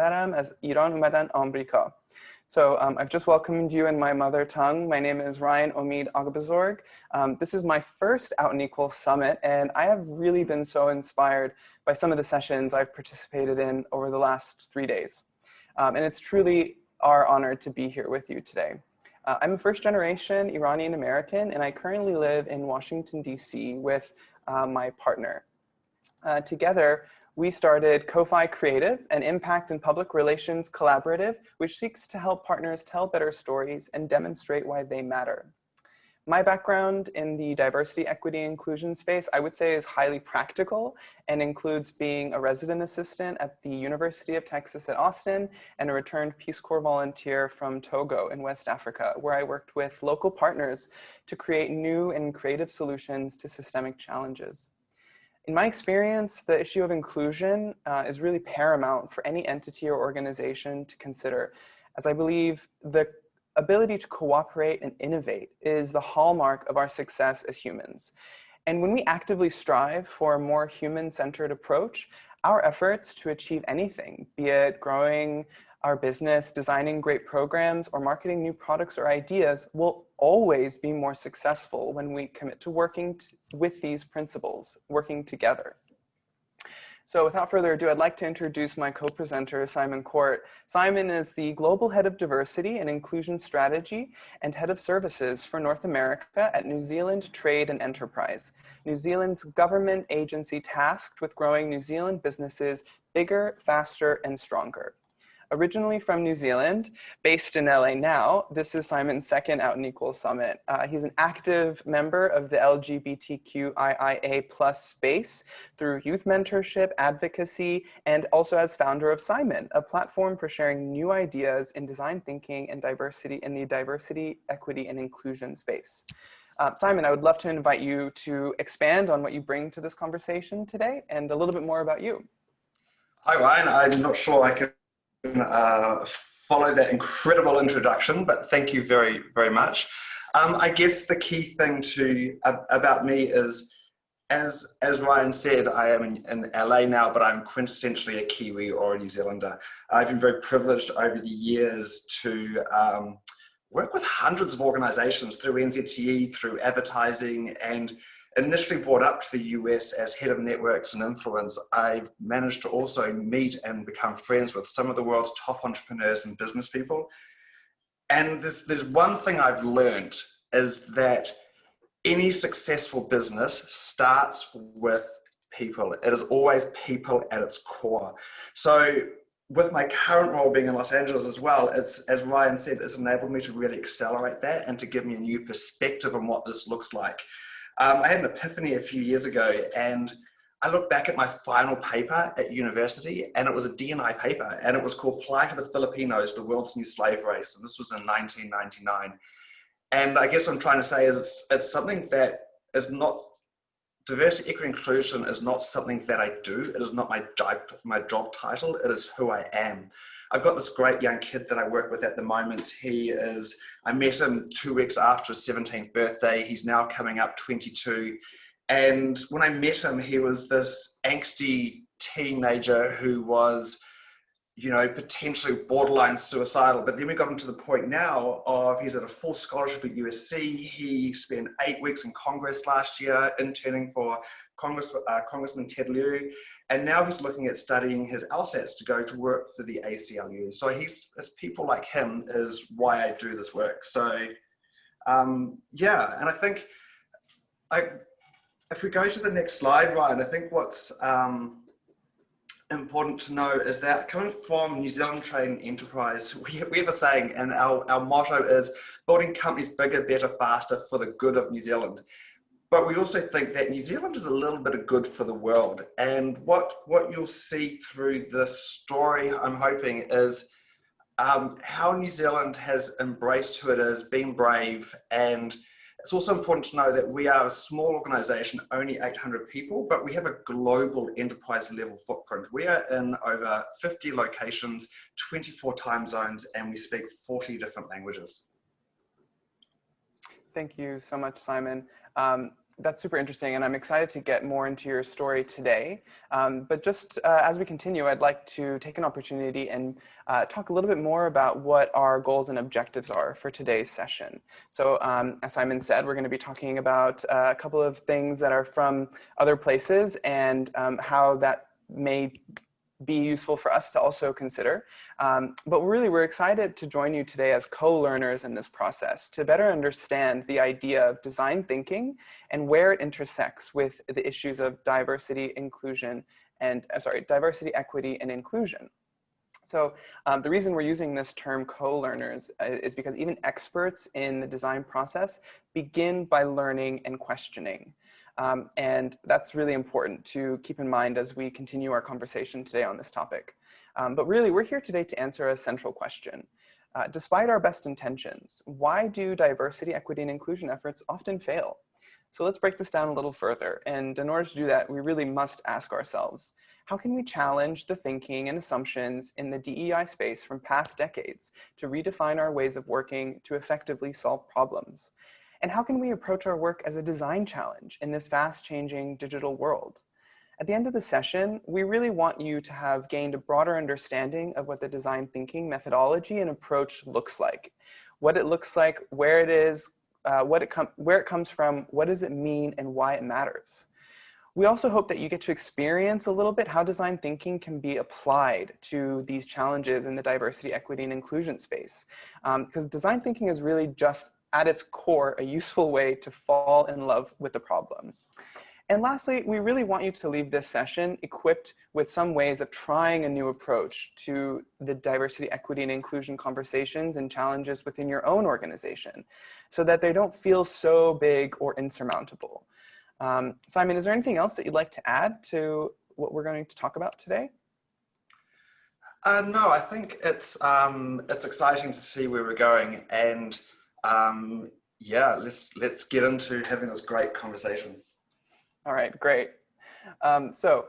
از ایران اومدن آمریکا. So I've just welcomed you in my mother tongue. My name is Ryan Omid Agabazorg. This is my first Out and Equal Summit, and I have really been so inspired by some of the sessions I've participated in over the last 3 days. And it's truly our honor to be here with you today. I'm a first generation Iranian American, and I currently live in Washington, D.C. with my partner. Together, we started Ko-Fi Creative, an impact and public relations collaborative, which seeks to help partners tell better stories and demonstrate why they matter. My background in the diversity, equity, inclusion space, I would say, is highly practical and includes being a resident assistant at the University of Texas at Austin and a returned Peace Corps volunteer from Togo in West Africa, where I worked with local partners to create new and creative solutions to systemic challenges. In my experience, the issue of inclusion is really paramount for any entity or organization to consider, as I believe the ability to cooperate and innovate is the hallmark of our success as humans. And when we actively strive for a more human-centered approach, our efforts to achieve anything, be it growing our business, designing great programs, or marketing new products or ideas, will always be more successful when we commit to working with these principles, working together. So without further ado, I'd like to introduce my co-presenter, Simon Court. Simon is the Global Head of Diversity and Inclusion Strategy and Head of Services for North America at New Zealand Trade and Enterprise, New Zealand's government agency tasked with growing New Zealand businesses bigger, faster, and stronger. Originally from New Zealand, based in LA now, this is Simon's second Out and Equal Summit. He's an active member of the LGBTQIA+ space through youth mentorship, advocacy, and also as founder of Simon, a platform for sharing new ideas in design thinking and diversity in the diversity, equity, and inclusion space. Simon, I would love to invite you to expand on what you bring to this conversation today and a little bit more about you. Hi, Ryan. I'm not sure I can follow that incredible introduction, but thank you very, very much. I guess the key thing about me is, as Ryan said, I am in LA now, but I'm quintessentially a Kiwi or a New Zealander. I've been very privileged over the years to work with hundreds of organizations through NZTE, through advertising, and initially brought up to the US as head of networks and influence. I've managed to also meet and become friends with some of the world's top entrepreneurs and business people. And there's one thing I've learned is that any successful business starts with people. It is always people at its core. So with my current role being in Los Angeles as well, it's, as Ryan said, it's enabled me to really accelerate that and to give me a new perspective on what this looks like. I had an epiphany a few years ago, and I looked back at my final paper at university, and it was a D&I paper, and it was called Plight of the Filipinos, the World's New Slave Race, and this was in 1999. And I guess what I'm trying to say is it's something that is not, diversity, equity, inclusion is not something that I do. It is not my job title. It is who I am. I've got this great young kid that I work with at the moment. I met him 2 weeks after his 17th birthday. He's now coming up 22. And when I met him, he was this angsty teenager who was, potentially borderline suicidal. But then we got him to the point now of he's at a full scholarship at USC. He spent 8 weeks in Congress last year interning for Congressman Ted Lieu. And now he's looking at studying his LSATs to go to work for the ACLU. So it's people like him is why I do this work. So yeah, and I think if we go to the next slide, Ryan, I think what's important to know is that coming from New Zealand Trade and Enterprise, we have a saying, and our motto is building companies bigger, better, faster for the good of New Zealand. But we also think that New Zealand is a little bit of good for the world. And what you'll see through this story, I'm hoping, is how New Zealand has embraced who it is, been brave. And it's also important to know that we are a small organization, only 800 people, but we have a global enterprise level footprint. We are in over 50 locations, 24 time zones, and we speak 40 different languages. Thank you so much, Simon. That's super interesting, and I'm excited to get more into your story today. But just as we continue, I'd like to take an opportunity and talk a little bit more about what our goals and objectives are for today's session. So as Simon said, we're going to be talking about a couple of things that are from other places and how that may be useful for us to also consider. But we're excited to join you today as co-learners in this process to better understand the idea of design thinking and where it intersects with the issues of diversity, inclusion, and diversity, equity, and inclusion. So the reason we're using this term co-learners is because even experts in the design process begin by learning and questioning. And that's really important to keep in mind as we continue our conversation today on this topic. But really, we're here today to answer a central question. Despite our best intentions, why do diversity, equity, and inclusion efforts often fail? So let's break this down a little further. And in order to do that, we really must ask ourselves, how can we challenge the thinking and assumptions in the DEI space from past decades to redefine our ways of working to effectively solve problems? And how can we approach our work as a design challenge in this fast-changing digital world? At the end of the session, we really want you to have gained a broader understanding of what the design thinking methodology and approach looks like, what it looks like, where it is, where it comes from, what does it mean, and why it matters. We also hope that you get to experience a little bit how design thinking can be applied to these challenges in the diversity, equity, and inclusion space. Because design thinking is really just at its core, a useful way to fall in love with the problem. And lastly, we really want you to leave this session equipped with some ways of trying a new approach to the diversity, equity, and inclusion conversations and challenges within your own organization so that they don't feel so big or insurmountable. Simon, is there anything else that you'd like to add to what we're going to talk about today? No, I think it's exciting to see where we're going, and yeah, let's get into having this great conversation. All right, great. So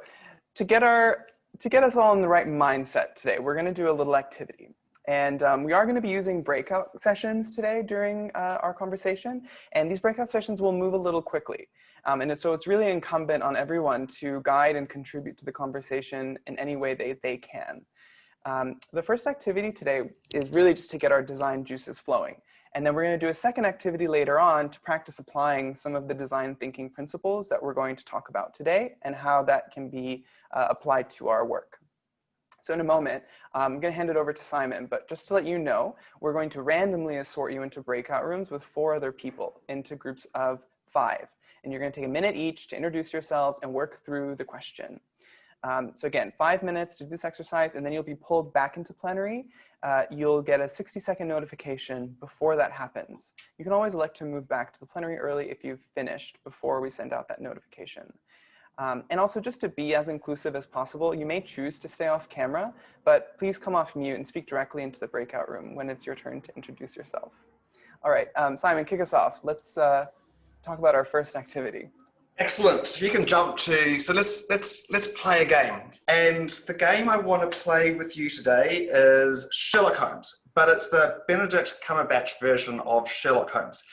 to get us all in the right mindset today, we're going to do a little activity. And we are going to be using breakout sessions today during our conversation. And these breakout sessions will move a little quickly. So it's really incumbent on everyone to guide and contribute to the conversation in any way they can. The first activity today is really just to get our design juices flowing. And then we're going to do a second activity later on to practice applying some of the design thinking principles that we're going to talk about today and how that can be applied to our work. So in a moment, I'm going to hand it over to Simon, but just to let you know, we're going to randomly assort you into breakout rooms with 4 other people into groups of 5. And you're going to take a minute each to introduce yourselves and work through the question. So again, 5 minutes to do this exercise, and then you'll be pulled back into plenary. You'll get a 60-second notification before that happens. You can always elect to move back to the plenary early if you've finished before we send out that notification. And also, just to be as inclusive as possible, you may choose to stay off camera, but please come off mute and speak directly into the breakout room when it's your turn to introduce yourself. All right, Simon, kick us off. Let's talk about our first activity. Excellent. So you can jump to, so let's play a game. And the game I want to play with you today is Sherlock Holmes, but it's the Benedict Cumberbatch version of Sherlock Holmes.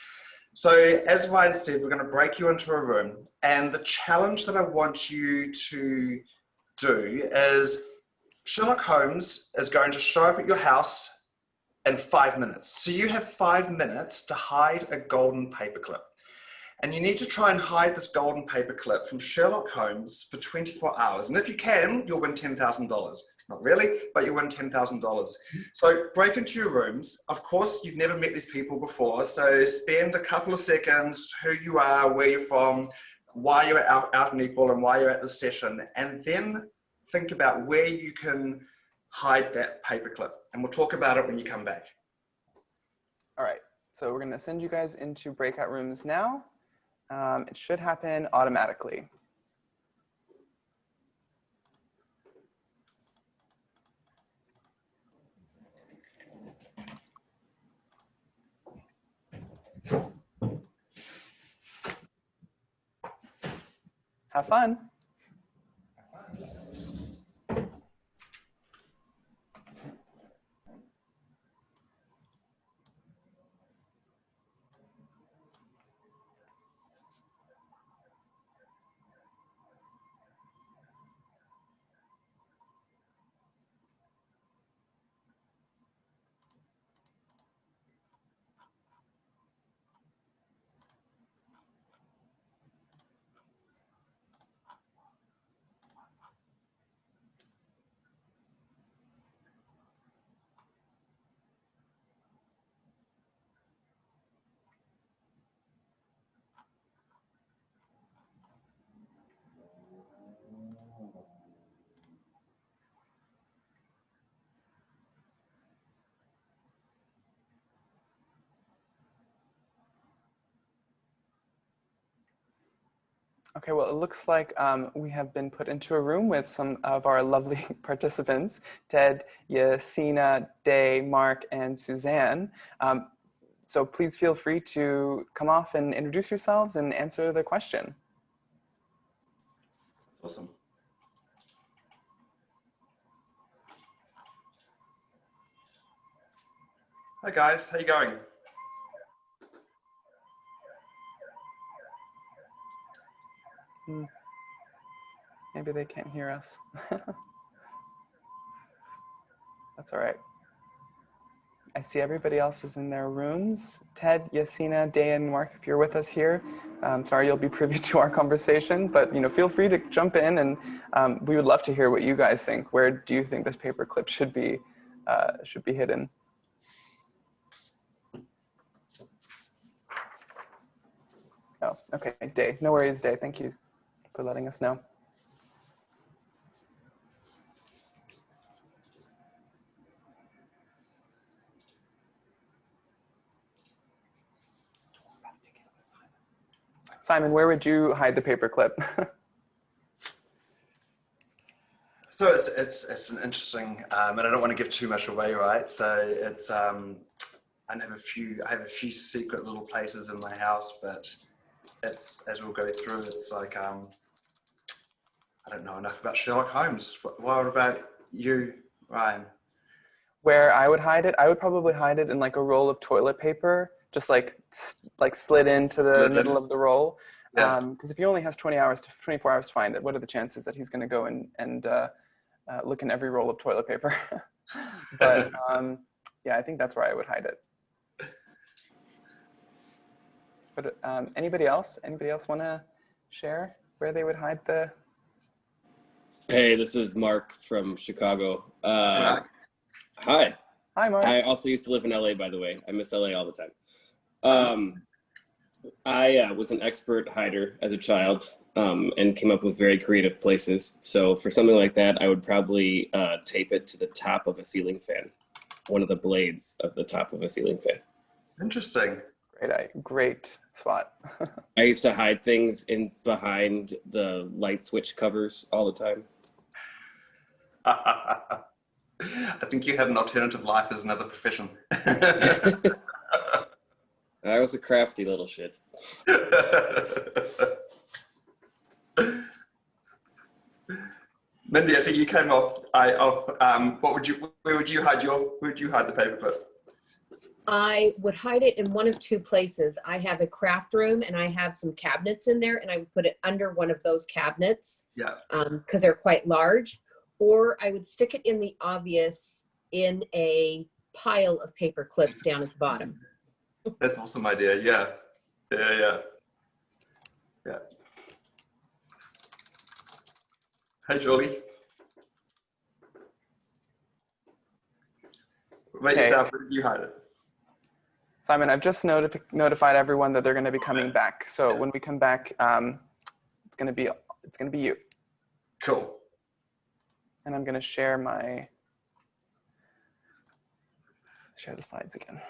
So as Ryan said, we're going to break you into a room, and the challenge that I want you to do is Sherlock Holmes is going to show up at your house in 5 minutes. So you have 5 minutes to hide a golden paperclip. And you need to try and hide this golden paperclip from Sherlock Holmes for 24 hours. And if you can, you'll win $10,000. Not really, but you'll win $10,000. So break into your rooms. Of course, you've never met these people before. So spend a couple of seconds, who you are, where you're from, why you're out in Equal and why you're at this session. And then think about where you can hide that paperclip. And we'll talk about it when you come back. All right, so we're gonna send you guys into breakout rooms now. It should happen automatically. Have fun. Okay, well, it looks like we have been put into a room with some of our lovely participants, Ted, Yasina, Day, Mark, and Suzanne. So please feel free to come off and introduce yourselves and answer the question. Awesome. Hi guys, how you going? Maybe they can't hear us. That's all right. I see everybody else is in their rooms. Ted, Yasina, Day, and Mark, if you're with us here, sorry you'll be privy to our conversation, but feel free to jump in, and we would love to hear what you guys think. Where do you think this paperclip should be hidden? Oh, okay, Day. No worries, Day. Thank you for letting us know. Simon, where would you hide the paperclip? So it's an interesting, and I don't want to give too much away, right? So it's I have a few secret little places in my house, but it's, as we'll go through, it's like I don't know enough about Sherlock Holmes. What about you, Ryan? Where I would hide it, I would probably hide it in like a roll of toilet paper, just like slid into the middle of the roll. Yeah. Because if he only has 24 hours to find it, what are the chances that he's going to go and look in every roll of toilet paper? But yeah, I think that's where I would hide it. But anybody else want to share where they would hide the? Hey, this is Mark from Chicago. Right. Hi. Hi, Mark. I also used to live in LA, by the way. I miss LA all the time. I was an expert hider as a child and came up with very creative places. So for something like that, I would probably tape it to the top of a ceiling fan, one of the blades of the top of a ceiling fan. Interesting. Great spot. I used to hide things behind the light switch covers all the time. I think you had an alternative life as another profession. I was a crafty little shit. Mindy, I see you came off. Where would you hide the paperclip? I would hide it in one of two places. I have a craft room and I have some cabinets in there, and I would put it under one of those cabinets. Yeah. Because they're quite large. Or I would stick it in the obvious in a pile of paper clips down at the bottom. That's an awesome idea. Yeah. Hey, Julie. What about yourself? Where did you hide it? Simon, I've just notified everyone that they're going to be coming back. So when we come back, it's going to be you. Cool. And I'm going to share the slides again.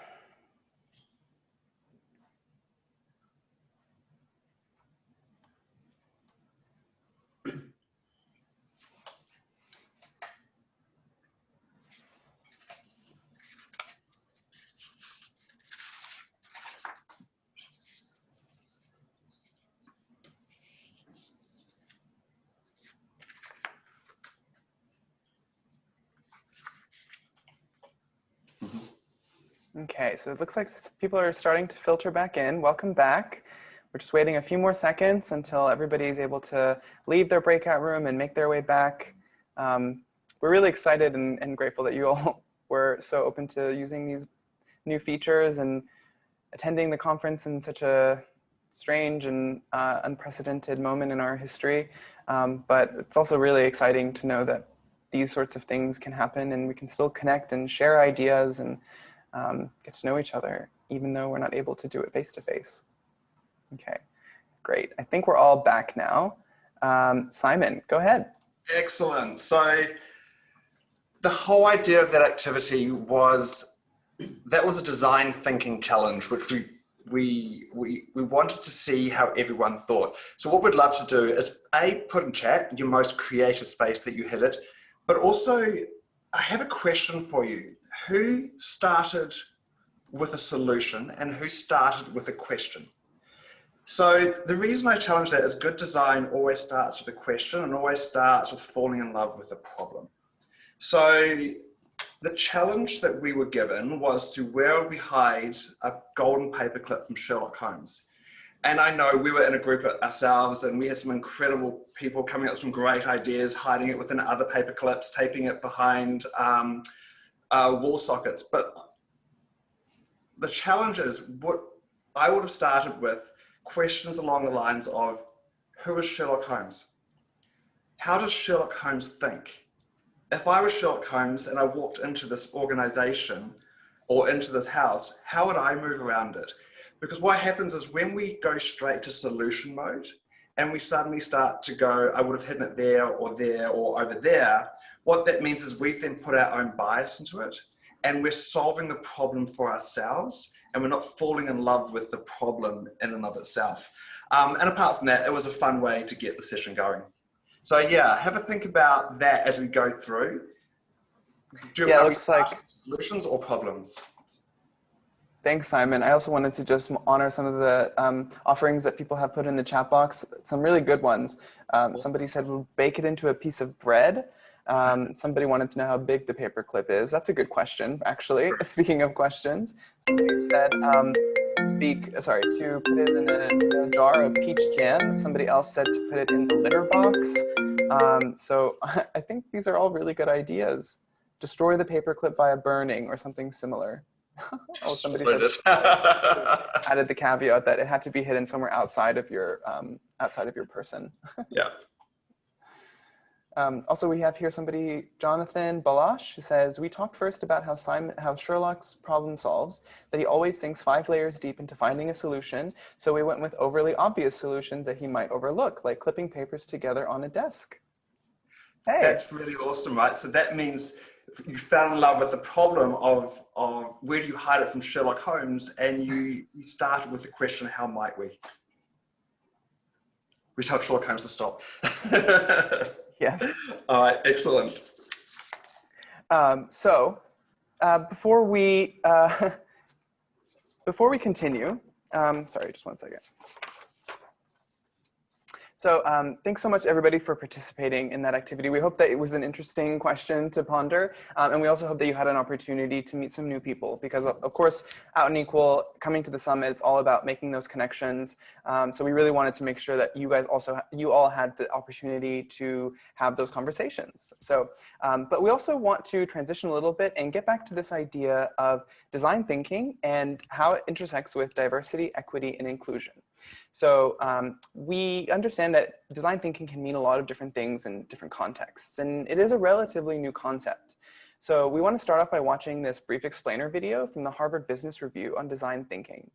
Okay, so it looks like people are starting to filter back in. Welcome back. We're just waiting a few more seconds until everybody is able to leave their breakout room and make their way back. We're really excited and grateful that you all were so open to using these new features and attending the conference in such a strange and unprecedented moment in our history. But it's also really exciting to know that these sorts of things can happen and we can still connect and share ideas and get to know each other, even though we're not able to do it face-to-face. Okay, great. I think we're all back now. Simon, go ahead. Excellent. So the whole idea of that activity was, that was a design thinking challenge, which we we wanted to see how everyone thought. So what we'd love to do is put in chat your most creative space that you hit it, but also I have a question for you. Who started with a solution and who started with a question? So the reason I challenge that is good design always starts with a question and always starts with falling in love with a problem. So the challenge that we were given was to where we hide a golden paperclip from Sherlock Holmes. And I know we were in a group ourselves and we had some incredible people coming up with some great ideas, hiding it within other paper clips, taping it behind wall sockets. But the challenge is what I would have started with questions along the lines of, who is Sherlock Holmes? How does Sherlock Holmes think? If I was Sherlock Holmes and I walked into this organization or into this house, how would I move around it? Because what happens is when we go straight to solution mode and we suddenly start to go, I would have hidden it there or over there, what that means is we've then put our own bias into it and we're solving the problem for ourselves and we're not falling in love with the problem in and of itself. And apart from that, it was a fun way to get the session going. So yeah, have a think about that as we go through. Do you Yeah, it looks like solutions or problems? Thanks, Simon. I also wanted to just honor some of the offerings that people have put in the chat box, some really good ones. Somebody said, we'll bake it into a piece of bread. Somebody wanted to know how big the paperclip is. That's a good question, actually. Speaking of questions, somebody said to put it in a jar of peach jam. Somebody else said to put it in the litter box. So I think these are all really good ideas. Destroy the paperclip via burning or something similar. Oh, somebody said added the caveat that it had to be hidden somewhere outside of your person. Yeah. Also, we have here somebody, Jonathan Balash, who says, we talked first about how Sherlock's problem solves, that he always thinks 5 layers deep into finding a solution. So we went with overly obvious solutions that he might overlook, like clipping papers together on a desk. Hey. That's really awesome, right? So that means you fell in love with the problem of where do you hide it from Sherlock Holmes, and you started with the question, how might we? We told Sherlock Holmes to stop. Yes. All right, excellent. Before we continue, sorry, just one second. So thanks so much, everybody, for participating in that activity. We hope that it was an interesting question to ponder. And we also hope that you had an opportunity to meet some new people, because of course, Out and Equal, coming to the summit, it's all about making those connections. So we really wanted to make sure that you all had the opportunity to have those conversations. So, but we also want to transition a little bit and get back to this idea of design thinking and how it intersects with diversity, equity, and inclusion. So we understand that design thinking can mean a lot of different things in different contexts, and it is a relatively new concept. So we want to start off by watching this brief explainer video from the Harvard Business Review on design thinking.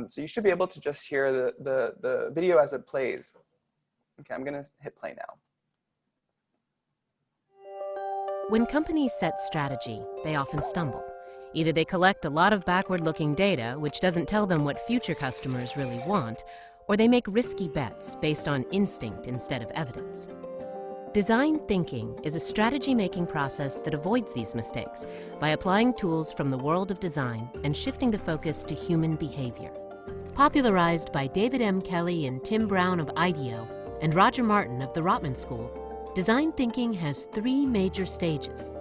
So you should be able to just hear the video as it plays. Okay, I'm going to hit play now. When companies set strategy, they often stumble. Either they collect a lot of backward-looking data, which doesn't tell them what future customers really want, or they make risky bets based on instinct instead of evidence. Design thinking is a strategy-making process that avoids these mistakes by applying tools from the world of design and shifting the focus to human behavior. Popularized by David M. Kelly and Tim Brown of IDEO and Roger Martin of the Rotman School, design thinking has 3 major stages.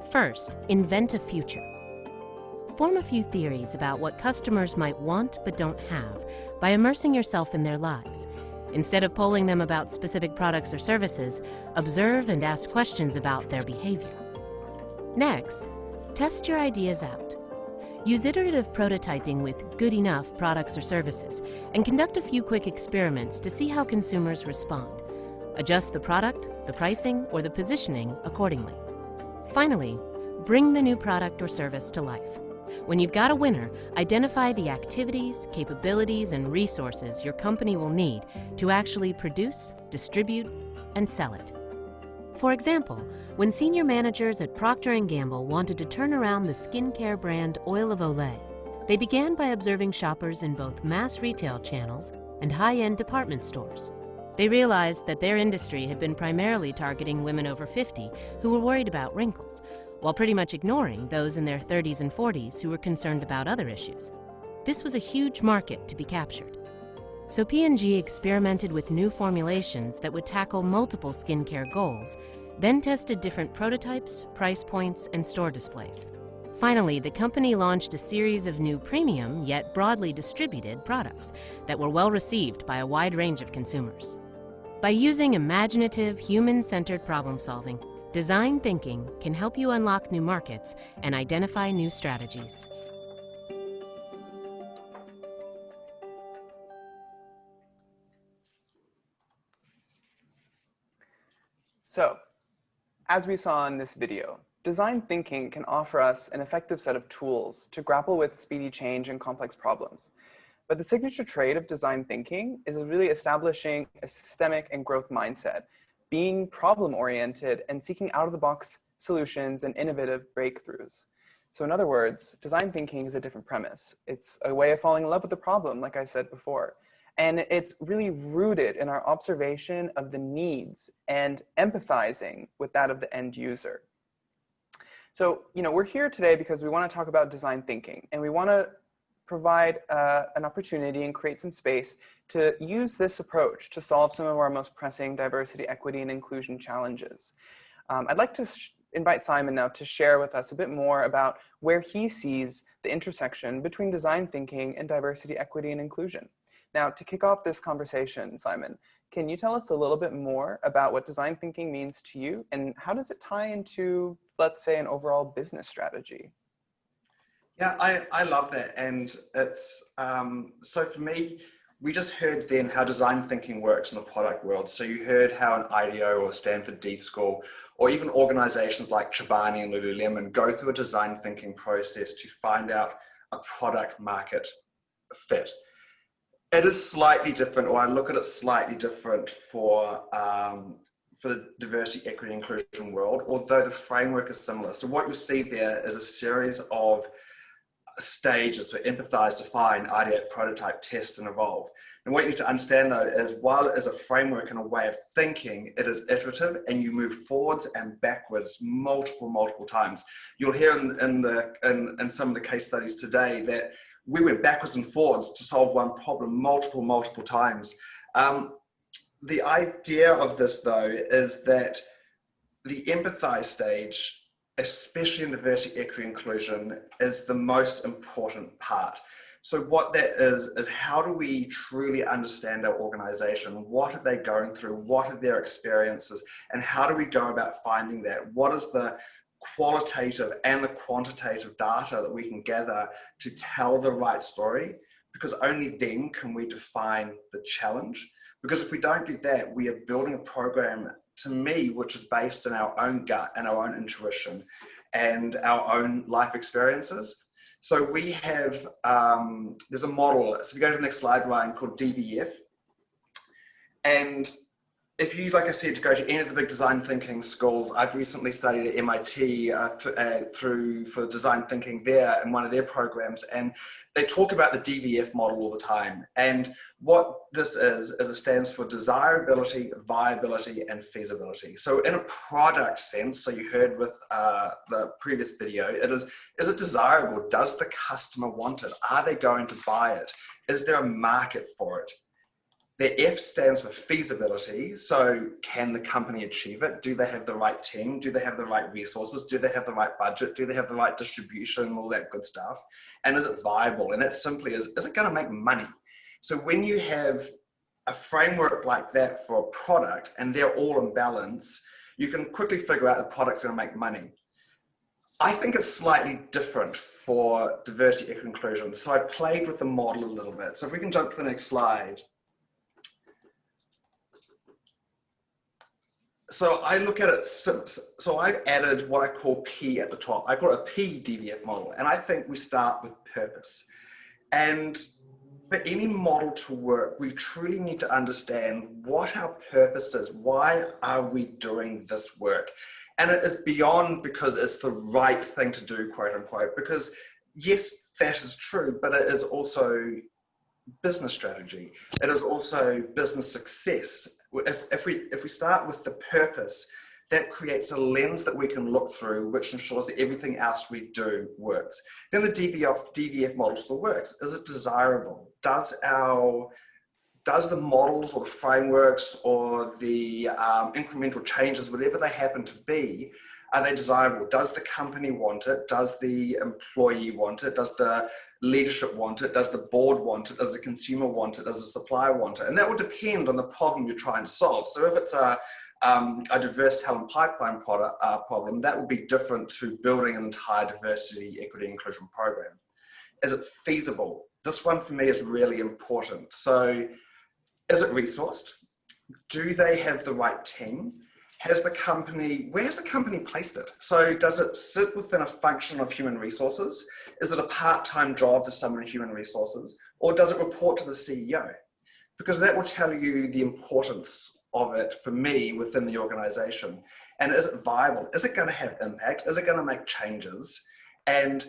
First, invent a future. Form a few theories about what customers might want but don't have by immersing yourself in their lives. Instead of polling them about specific products or services, observe and ask questions about their behavior. Next, test your ideas out. Use iterative prototyping with good enough products or services and conduct a few quick experiments to see how consumers respond. Adjust the product, the pricing, or the positioning accordingly. Finally, bring the new product or service to life. When you've got a winner, identify the activities, capabilities, and resources your company will need to actually produce, distribute, and sell it. For example, when senior managers at Procter & Gamble wanted to turn around the skincare brand Oil of Olay, They began by observing shoppers in both mass retail channels and high-end department stores. They realized that their industry had been primarily targeting women over 50 who were worried about wrinkles, while pretty much ignoring those in their 30s and 40s who were concerned about other issues. This was a huge market to be captured. So P&G experimented with new formulations that would tackle multiple skincare goals, then tested different prototypes, price points, and store displays. Finally, the company launched a series of new premium yet broadly distributed products that were well received by a wide range of consumers. By using imaginative, human-centered problem solving, design thinking can help you unlock new markets and identify new strategies. So, as we saw in this video, design thinking can offer us an effective set of tools to grapple with speedy change and complex problems. But the signature trait of design thinking is really establishing a systemic and growth mindset, being problem-oriented and seeking out-of-the-box solutions and innovative breakthroughs. So in other words, design thinking is a different premise. It's a way of falling in love with the problem, like I said before. And it's really rooted in our observation of the needs and empathizing with that of the end user. So, we're here today because we want to talk about design thinking, and we want to provide an opportunity and create some space to use this approach to solve some of our most pressing diversity, equity, and inclusion challenges. I'd like to invite Simon now to share with us a bit more about where he sees the intersection between design thinking and diversity, equity, and inclusion. Now, to kick off this conversation, Simon, can you tell us a little bit more about what design thinking means to you, and how does it tie into, let's say, an overall business strategy? Yeah, I love that. And it's, so for me, we just heard then how design thinking works in the product world. So you heard how an IDEO or Stanford D School, or even organizations like Chobani and Lululemon go through a design thinking process to find out a product market fit. It is slightly different, or I look at it slightly different for the diversity, equity, inclusion world, although the framework is similar. So what you'll see there is a series of stages: so empathize, define, ideate, prototype, test, and evolve. And what you need to understand though is, while it is a framework and a way of thinking, it is iterative, and you move forwards and backwards multiple times. You'll hear in some of the case studies today that we went backwards and forwards to solve one problem multiple times. The idea of this though is that the empathize stage, especially in diversity, equity, inclusion, is the most important part. So what that is how do we truly understand our organization? What are they going through? What are their experiences? And how do we go about finding that? What is the qualitative and the quantitative data that we can gather to tell the right story? Because only then can we define the challenge. Because if we don't do that, we are building a program, to me, which is based on our own gut and our own intuition and our own life experiences. So we have, there's a model, so if you go to the next slide, Ryan, called DVF. And if you, like I said, to go to any of the big design thinking schools, I've recently studied at MIT for design thinking there in one of their programs, and they talk about the DVF model all the time. And what this is it stands for desirability, viability, and feasibility. So in a product sense, so you heard with the previous video, is it desirable? Does the customer want it? Are they going to buy it? Is there a market for it? The F stands for feasibility. So can the company achieve it? Do they have the right team? Do they have the right resources? Do they have the right budget? Do they have the right distribution? All that good stuff. And is it viable? And that simply is it going to make money? So when you have a framework like that for a product and they're all in balance, you can quickly figure out the product's going to make money. I think it's slightly different for diversity, equity, inclusion. So I played with the model a little bit. So if we can jump to the next slide. So I look at it, so I've added what I call P at the top. I call it a P DVF model. And I think we start with purpose. And for any model to work, we truly need to understand what our purpose is. Why are we doing this work? And it is beyond because it's the right thing to do, quote unquote, because yes, that is true, but it is also business strategy. It is also business success. If we start with the purpose, that creates a lens that we can look through, which ensures that everything else we do works. Then the DVF model still works. Is it desirable? Does the models or the frameworks or the incremental changes, whatever they happen to be, are they desirable? Does the company want it? Does the employee want it? Does the leadership want it? Does the board want it? Does the consumer want it? Does the supplier want it? And that will depend on the problem you're trying to solve. So if it's a diverse talent pipeline problem, that will be different to building an entire diversity, equity, inclusion program. Is it feasible? This one for me is really important. So is it resourced? Do they have the right team? Where's the company placed it? So does it sit within a function of human resources? Is it a part-time job for someone in human resources? Or does it report to the CEO? Because that will tell you the importance of it for me within the organization. And is it viable? Is it going to have impact? Is it going to make changes? And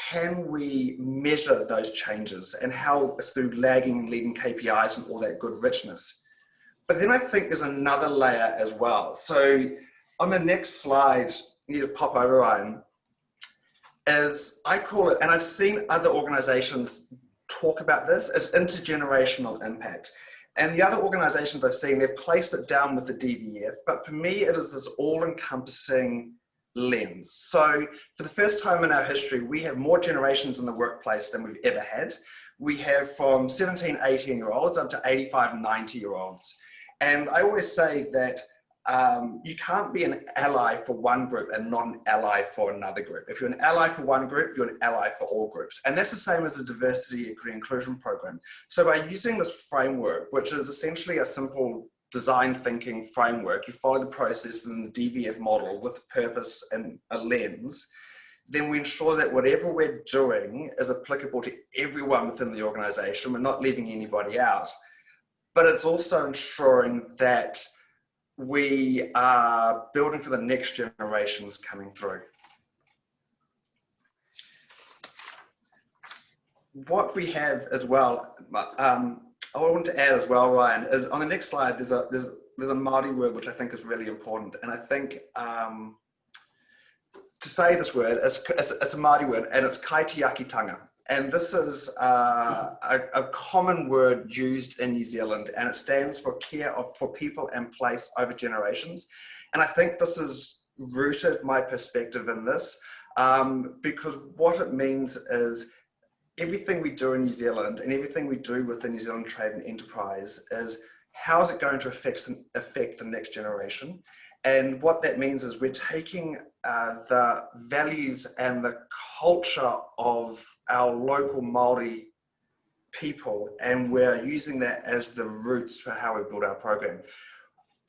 can we measure those changes, and how through lagging and leading KPIs and all that good richness? But then I think there's another layer as well. So on the next slide, you need to pop over, Ryan, as I call it, and I've seen other organizations talk about this, as intergenerational impact. And the other organizations I've seen, they've placed it down with the DVF, but for me, it is this all-encompassing lens. So for the first time in our history, we have more generations in the workplace than we've ever had. We have from 17, 18-year-olds up to 85, 90-year-olds. And I always say that you can't be an ally for one group and not an ally for another group. If you're an ally for one group, you're an ally for all groups. And that's the same as the diversity, equity, inclusion program. So by using this framework, which is essentially a simple design thinking framework, you follow the process in the DVF model with purpose and a lens, then we ensure that whatever we're doing is applicable to everyone within the organization. We're not leaving anybody out. But it's also ensuring that we are building for the next generations coming through. What we have as well, I want to add as well, Ryan, is on the next slide, there's a Māori word which I think is really important. And I think to say this word, it's a Māori word, and it's kaitiakitanga. And this is a common word used in New Zealand, and it stands for care for people and place over generations. And I think this has rooted my perspective in this, because what it means is everything we do in New Zealand and everything we do with the New Zealand Trade and Enterprise is how is it going to affect the next generation? And what that means is we're taking the values and the culture of our local Māori people, and we're using that as the roots for how we build our program.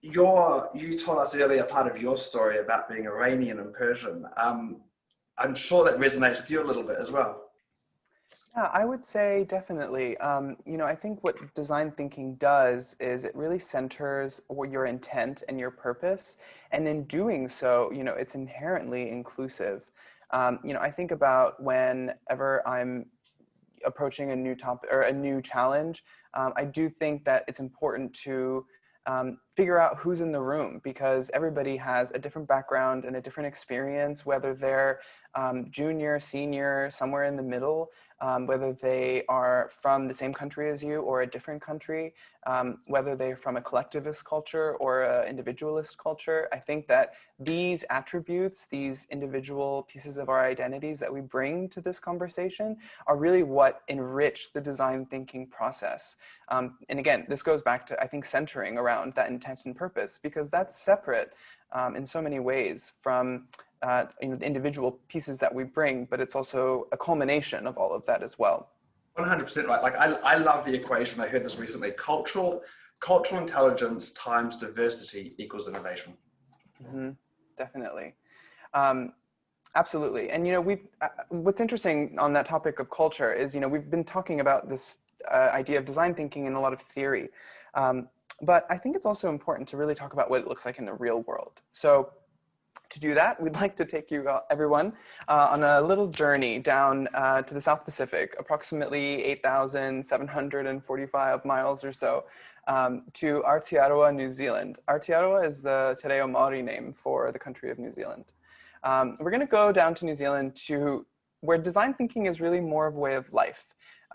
You told us earlier part of your story about being Iranian and Persian. I'm sure that resonates with you a little bit as well. Yeah, I would say definitely. I think what design thinking does is it really centers your intent and your purpose. And in doing so, it's inherently inclusive. I think about whenever I'm approaching a new topic or a new challenge, I do think that it's important to figure out who's in the room, because everybody has a different background and a different experience, whether they're junior, senior, somewhere in the middle, whether they are from the same country as you or a different country, whether they're from a collectivist culture or an individualist culture. I think that these attributes, these individual pieces of our identities that we bring to this conversation are really what enrich the design thinking process. And again, this goes back to, I think, centering around that intent and purpose, because that's separate in so many ways from the individual pieces that we bring, but it's also a culmination of all of that as well. 100% right. Like I love the equation. I heard this recently. Cultural intelligence times diversity equals innovation. Mm-hmm. Definitely. Absolutely. And, what's interesting on that topic of culture is, we've been talking about this idea of design thinking in a lot of theory. But I think it's also important to really talk about what it looks like in the real world. So To do that, we'd like to take you, everyone, on a little journey down to the South Pacific, approximately 8,745 miles or so, to Aotearoa, New Zealand. Aotearoa is the Te Reo Māori name for the country of New Zealand. We're going to go down to New Zealand to where design thinking is really more of a way of life.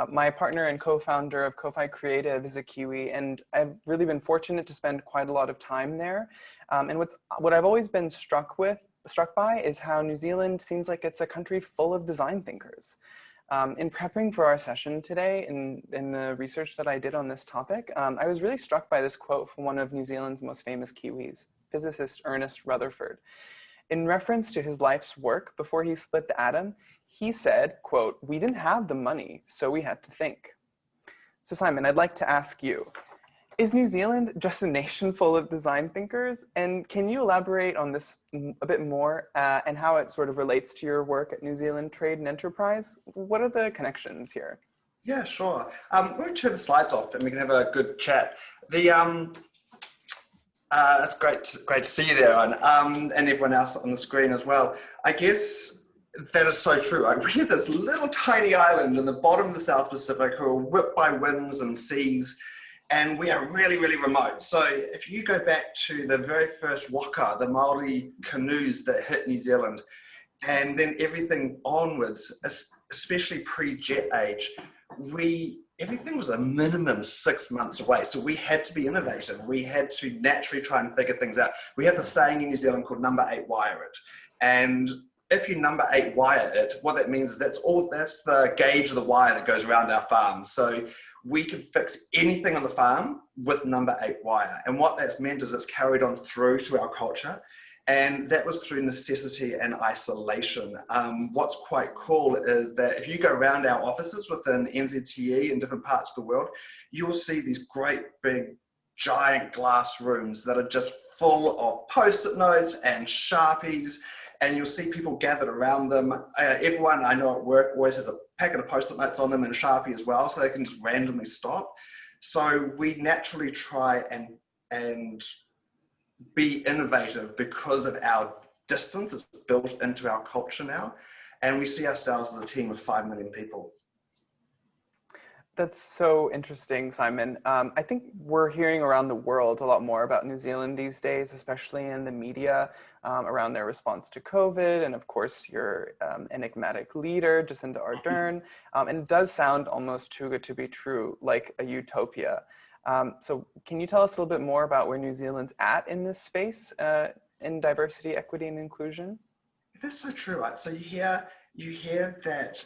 My partner and co-founder of Ko-Fi Creative is a Kiwi, and I've really been fortunate to spend quite a lot of time there. And what I've always been struck by is how New Zealand seems like it's a country full of design thinkers. In prepping for our session today, in the research that I did on this topic, I was really struck by this quote from one of New Zealand's most famous Kiwis, physicist Ernest Rutherford. In reference to his life's work before he split the atom, he said, quote, "We didn't have the money, so we had to think." So Simon, I'd like to ask you, is New Zealand just a nation full of design thinkers? And can you elaborate on this a bit more and how it sort of relates to your work at New Zealand Trade and Enterprise? What are the connections here? Yeah, sure. We'll turn the slides off and we can have a good chat. It's great to see you there, and everyone else on the screen as well. I guess that is so true. We're this little tiny island in the bottom of the South Pacific who are whipped by winds and seas, and we are really, really remote. So if you go back to the very first waka, the Māori canoes that hit New Zealand, and then everything onwards, especially pre-jet age, everything was a minimum 6 months away. So we had to be innovative. We had to naturally try and figure things out. We have a saying in New Zealand called number 8 wire it. And if you number 8 wire it, what that means is that's the gauge of the wire that goes around our farm. So we could fix anything on the farm with number 8 wire. And what that's meant is it's carried on through to our culture. And that was through necessity and isolation. What's quite cool is that if you go around our offices within NZTE in different parts of the world, you will see these great big giant glass rooms that are just full of post-it notes and Sharpies, and you'll see people gathered around them. Everyone I know at work always has a packet of post-it notes on them and a Sharpie as well, so they can just randomly stop. So we naturally try and be innovative because of our distance. It's built into our culture now, and we see ourselves as a team of 5 million people. That's so interesting, Simon. I think we're hearing around the world a lot more about New Zealand these days, especially in the media, around their response to COVID, and of course your enigmatic leader, Jacinda Ardern. And it does sound almost too good to be true, like a utopia. So can you tell us a little bit more about where New Zealand's at in this space in diversity, equity, and inclusion? That's so true, right? So you hear that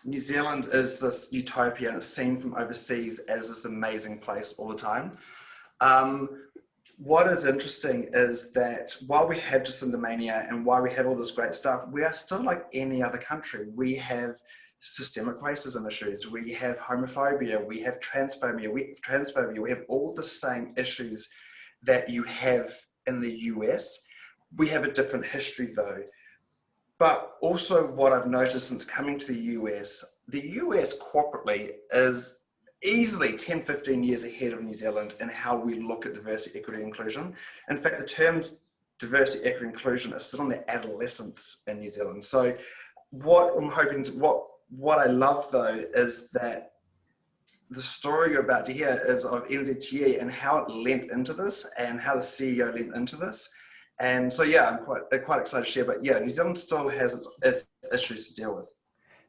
New Zealand is this utopia and it's seen from overseas as this amazing place all the time. What is interesting is that while we have Jacinda Mania and while we have all this great stuff, we are still like any other country. We have systemic racism issues, we have homophobia, we have transphobia, we have all the same issues that you have in the US. We have a different history though. But also what I've noticed since coming to the US corporately is easily 10, 15 years ahead of New Zealand in how we look at diversity, equity, and inclusion. In fact, the terms diversity, equity, and inclusion are still in their adolescence in New Zealand. So what I love though is that the story you're about to hear is of NZTE and how it lent into this and how the CEO lent into this. And so, yeah, I'm quite excited to share, but yeah, New Zealand still has its issues to deal with.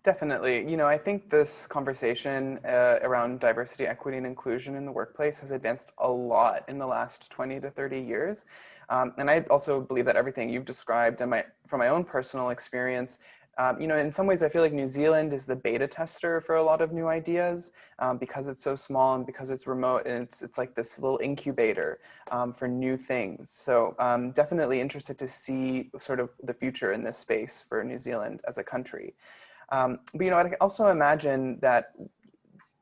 Definitely. You know, I think this conversation around diversity, equity, and inclusion in the workplace has advanced a lot in the last 20 to 30 years. And I also believe that everything you've described and from my own personal experience, you know, in some ways I feel like New Zealand is the beta tester for a lot of new ideas because it's so small and because it's remote, and it's like this little incubator for new things. So definitely interested to see sort of the future in this space for New Zealand as a country. But, you know, I also imagine that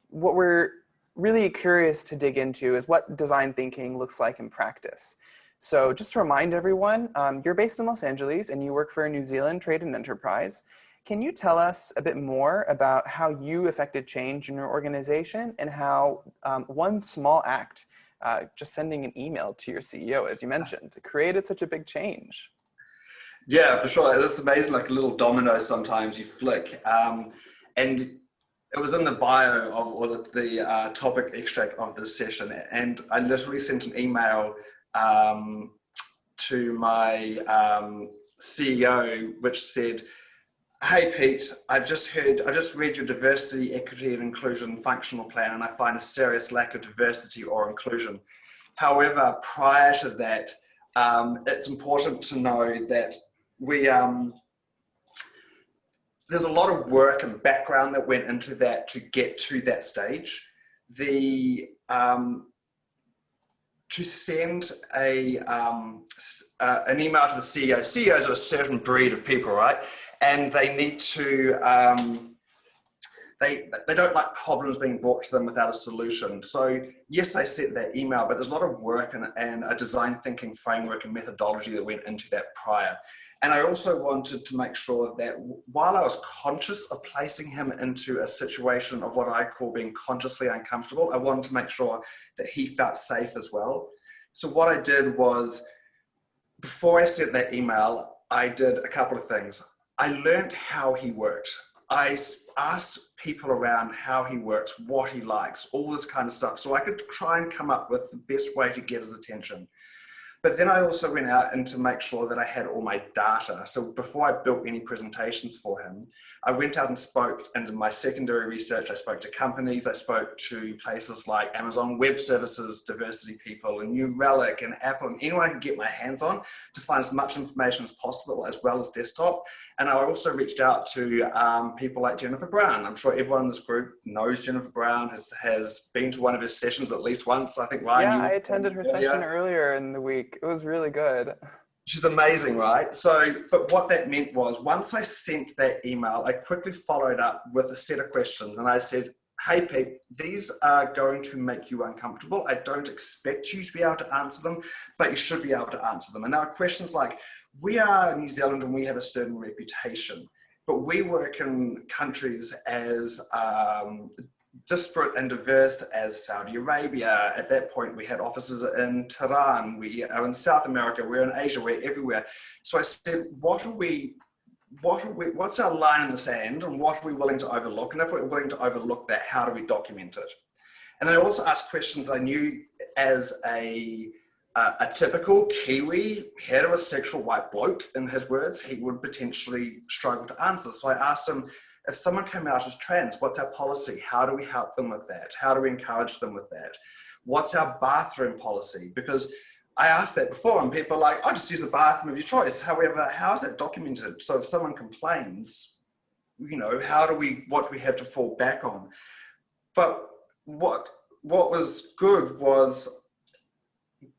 what we're really curious to dig into is what design thinking looks like in practice. So just to remind everyone, you're based in Los Angeles and you work for New Zealand Trade and Enterprise. Can you tell us a bit more about how you affected change in your organization and how one small act just sending an email to your CEO, as you mentioned, created such a big change. Yeah, for sure. It's amazing, like a little domino sometimes you flick. And it was in the bio of, or the topic extract of this session. And I literally sent an email to my CEO, which said, "Hey Pete, I've just read your diversity, equity and inclusion functional plan, and I find a serious lack of diversity or inclusion. However, prior to that, it's important to know that there's a lot of work and background that went into that to get to that stage. To send an email to the CEO. CEOs are a certain breed of people, right? And they need to, they don't like problems being brought to them without a solution. So yes, they sent that email, but there's a lot of work and a design thinking framework and methodology that went into that prior. And I also wanted to make sure that while I was conscious of placing him into a situation of what I call being consciously uncomfortable, I wanted to make sure that he felt safe as well. So what I did was, before I sent that email, I did a couple of things. I learned how he worked. I asked people around how he works, what he likes, all this kind of stuff, so I could try and come up with the best way to get his attention. But then I also went out and to make sure that I had all my data. So before I built any presentations for him, I went out and spoke, and in my secondary research, I spoke to companies, I spoke to places like Amazon Web Services, diversity people, and New Relic and Apple, and anyone I could get my hands on to find as much information as possible, as well as desktop. And I also reached out to people like Jennifer Brown. I'm sure everyone in this group knows Jennifer Brown, has been to one of his sessions at least once. I think Ryan, Yeah, I attended her session earlier in the week. It was really good. She's amazing, right? So, but what that meant was, once I sent that email, I quickly followed up with a set of questions, and I said, "Hey Pete, these are going to make you uncomfortable. I don't expect you to be able to answer them, but you should be able to answer them." And there are questions like, we are New Zealand and we have a certain reputation, but we work in countries as disparate and diverse as Saudi Arabia. At that point, we had offices in Tehran, we are in South America, we're in Asia, we're everywhere. So I said, what's our line in the sand, and what are we willing to overlook? And if we're willing to overlook that, how do we document it? And then I also asked questions I knew as a typical Kiwi, heterosexual white bloke, in his words, he would potentially struggle to answer. So I asked him, if someone came out as trans, what's our policy? How do we help them with that? How do we encourage them with that? What's our bathroom policy? Because I asked that before and people are like, "I just use the bathroom of your choice." However, how is that documented? So if someone complains, you know, what do we have to fall back on? But what was good was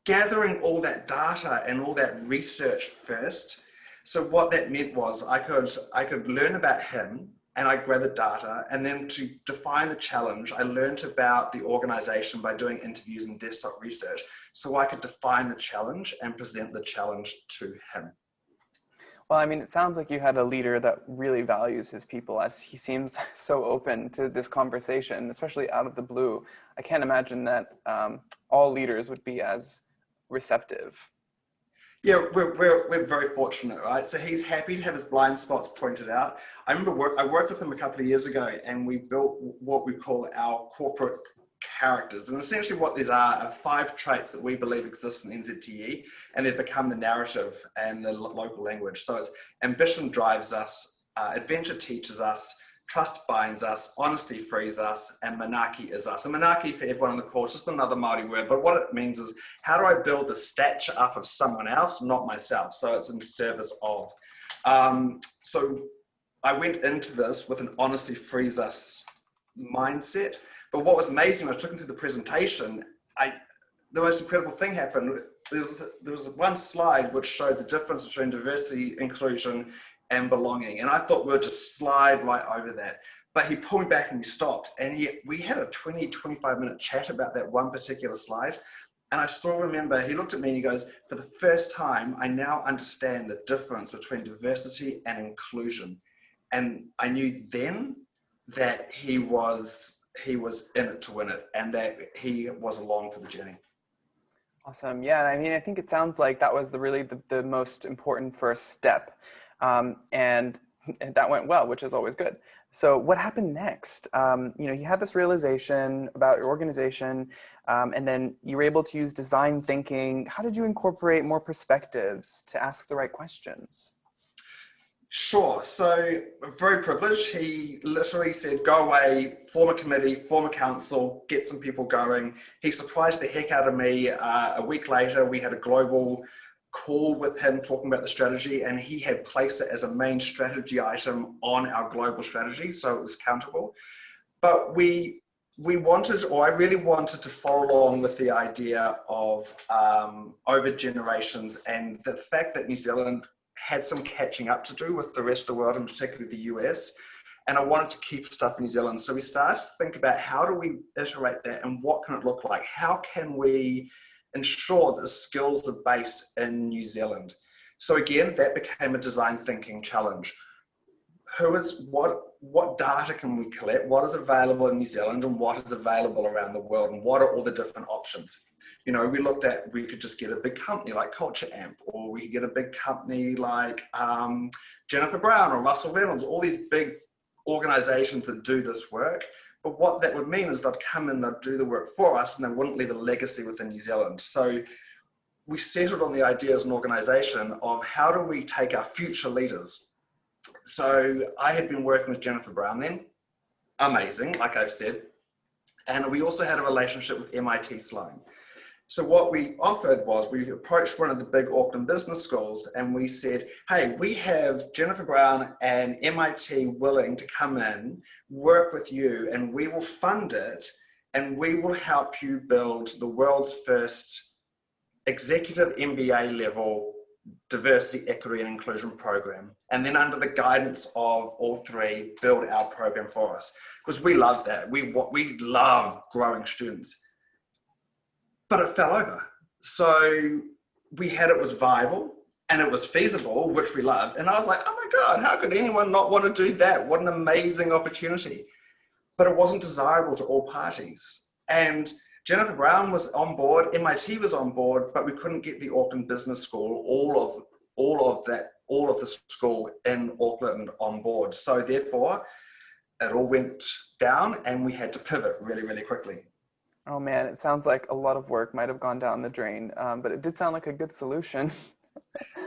gathering all that data and all that research first. So what that meant was I could learn about him, and I gathered data, and then to define the challenge, I learned about the organization by doing interviews and desktop research, so I could define the challenge and present the challenge to him. Well, I mean, it sounds like you had a leader that really values his people, as he seems so open to this conversation, especially out of the blue. I can't imagine that all leaders would be as receptive. Yeah, we're very fortunate, right? So he's happy to have his blind spots pointed out. I remember I worked with him a couple of years ago, and we built what we call our corporate characters. And essentially what these are 5 traits that we believe exist in NZTE, and they've become the narrative and the local language. So it's ambition drives us, adventure teaches us, trust binds us, honesty frees us, and manaki is us. And manaki, for everyone on the course, just another Māori word, but what it means is, how do I build the stature up of someone else, not myself? So it's in service of. So I went into this with an honesty frees us mindset. But what was amazing when I was looking through the presentation, the most incredible thing happened. There was one slide which showed the difference between diversity, inclusion, and belonging. And I thought we'll just slide right over that. But he pulled me back and we stopped. And we had a 20-25 minute chat about that one particular slide. And I still remember, he looked at me and he goes, "For the first time, I now understand the difference between diversity and inclusion." And I knew then that he was in it to win it, and that he was along for the journey. Awesome. Yeah, I mean, I think it sounds like that was the most important first step. And that went well, which is always good. So what happened next? You had this realization about your organization, and then you were able to use design thinking. How did you incorporate more perspectives to ask the right questions? Sure. So very privileged. He literally said, go away, form a committee, form a council, get some people going. He surprised the heck out of me. A week later, we had a global call with him talking about the strategy, and he had placed it as a main strategy item on our global strategy, so it was countable. But we wanted, or I really wanted to follow along with the idea of over generations, and the fact that New Zealand had some catching up to do with the rest of the world, and particularly the US. And I wanted to keep stuff in New Zealand. So we started to think about how do we iterate that and what can it look like? How can we ensure that the skills are based in New Zealand? So again, that became a design thinking challenge. What data can we collect? What is available in New Zealand and what is available around the world? And what are all the different options? We looked at, we could just get a big company like Culture Amp, or we could get a big company like Jennifer Brown or Russell Reynolds, all these big organizations that do this work. But what that would mean is they'd come in, they'd do the work for us, and they wouldn't leave a legacy within New Zealand. So we settled on the idea as an organization of how do we take our future leaders. So I had been working with Jennifer Brown then, amazing, like I've said. And we also had a relationship with MIT Sloan. So what we offered was we approached one of the big Auckland business schools and we said, hey, we have Jennifer Brown and MIT willing to come in, work with you, and we will fund it, and we will help you build the world's first executive MBA level diversity, equity, and inclusion program. And then under the guidance of all three, build our program for us. Because we love that. We love growing students. But it fell over. So we had it was viable and it was feasible, which we loved. And I was like, oh my God, how could anyone not want to do that? What an amazing opportunity. But it wasn't desirable to all parties. And Jennifer Brown was on board, MIT was on board, but we couldn't get the Auckland Business School, all of the school in Auckland on board. So therefore, it all went down and we had to pivot really, really quickly. Oh man, it sounds like a lot of work might have gone down the drain, but it did sound like a good solution.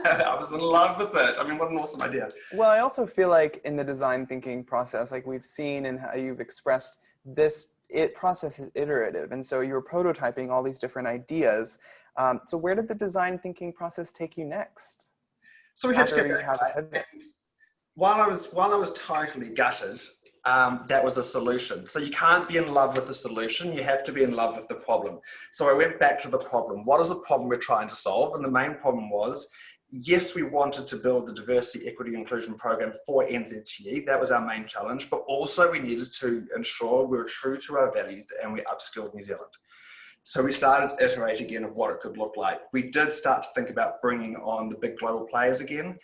I was in love with it. I mean, what an awesome idea. Well, I also feel like in the design thinking process, like we've seen and how you've expressed this, process is iterative. And so you were prototyping all these different ideas. So where did the design thinking process take you next? So we had to go back. While I was totally gutted, that was the solution. So you can't be in love with the solution, you have to be in love with the problem. So I went back to the problem. What is the problem we're trying to solve? And the main problem was, yes, we wanted to build the diversity, equity, inclusion program for NZTE. That was our main challenge, but also we needed to ensure we were true to our values and we upskilled New Zealand. So we started to iterate again of what it could look like. We did start to think about bringing on the big global players again.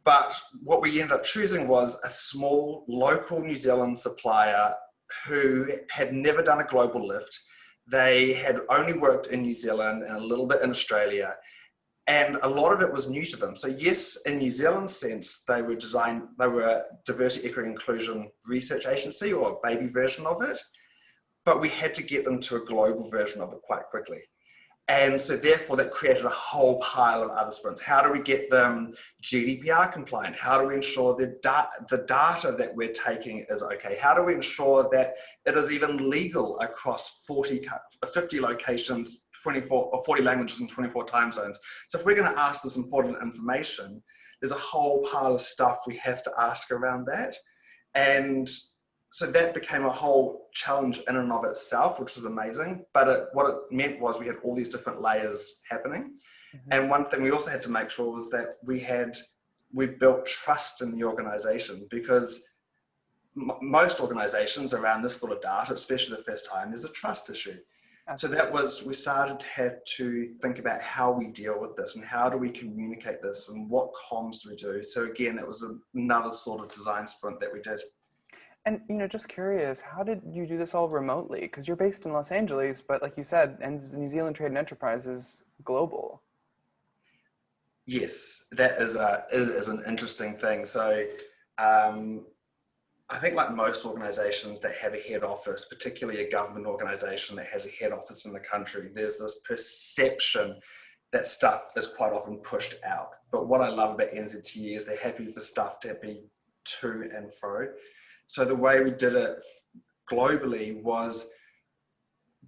But what we ended up choosing was a small local New Zealand supplier who had never done a global lift. They had only worked in New Zealand and a little bit in Australia. And a lot of it was new to them. So yes, in New Zealand's sense, they were a diversity, equity, inclusion research agency or a baby version of it. But we had to get them to a global version of it quite quickly. And so therefore that created a whole pile of other sprints. How do we get them GDPR compliant? How do we ensure the data that we're taking is okay? How do we ensure that it is even legal across 50 locations, 24 or 40 languages and 24 time zones? So if we're going to ask this important information, there's a whole pile of stuff we have to ask around that. And so that became a whole challenge in and of itself, which was amazing. But what it meant was we had all these different layers happening. Mm-hmm. And one thing we also had to make sure was that we built trust in the organization, because most organizations around this sort of data, especially the first time, there's a trust issue. Absolutely. So we started to have to think about how we deal with this and how do we communicate this and what comms do we do. So again, that was another sort of design sprint that we did. And, just curious, how did you do this all remotely? Because you're based in Los Angeles, but like you said, and New Zealand Trade and Enterprise is global. Yes, that is an interesting thing. So I think like most organizations that have a head office, particularly a government organization that has a head office in the country, there's this perception that stuff is quite often pushed out. But what I love about NZTE is they're happy for stuff to be to and fro. So the way we did it globally was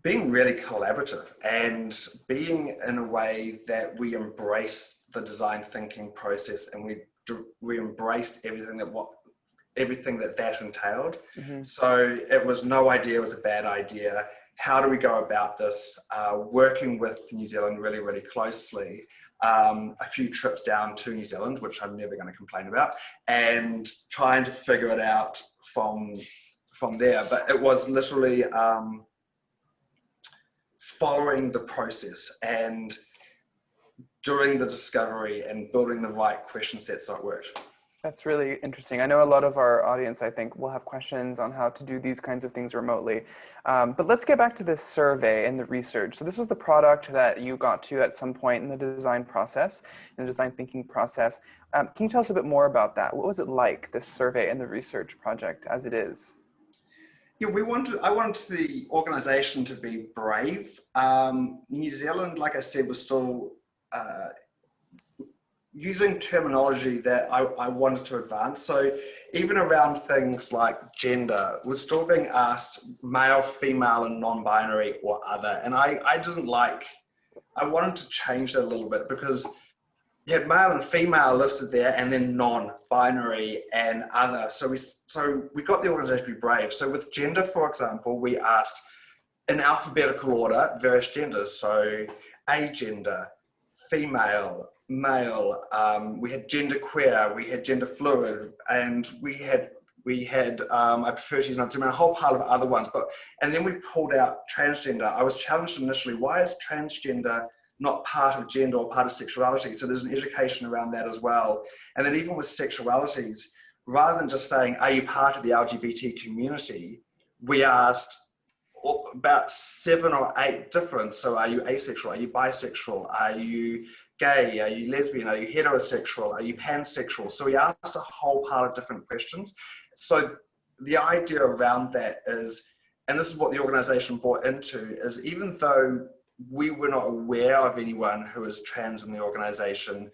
being really collaborative and being in a way that we embrace the design thinking process, and we embraced everything that entailed. Mm-hmm. So it was no idea was a bad idea. How do we go about this? Working with New Zealand really, really closely. A few trips down to New Zealand, which I'm never going to complain about, and trying to figure it out from there. But it was literally following the process and doing the discovery and building the right question set so it worked. That's really interesting. I know a lot of our audience, I think, will have questions on how to do these kinds of things remotely. But let's get back to this survey and the research. So this was the product that you got to at some point in the design process, in the design thinking process. Can you tell us a bit more about that? What was it like, this survey and the research project as it is? Yeah, I wanted the organization to be brave. New Zealand, like I said, was still using terminology that I wanted to advance. So even around things like gender, we're still being asked male, female, and non-binary or other. And I wanted to change that a little bit, because you had male and female listed there, and then non-binary and other. So we got the organization to be brave. So with gender, for example, we asked in alphabetical order various genders. So agender, female, male, we had gender queer, we had gender fluid, and we had I prefer to use not a whole pile of other ones, and then we pulled out transgender. I was challenged initially, why is transgender not part of gender or part of sexuality? So there's an education around that as well. And then even with sexualities, rather than just saying, are you part of the LGBT community, we asked about 7 or 8 different. So are you asexual? Are you bisexual? Are you gay? Are you lesbian? Are you heterosexual? Are you pansexual? So we asked a whole pile of different questions. So the idea around that is, and this is what the organization bought into, is even though we were not aware of anyone who was trans in the organization,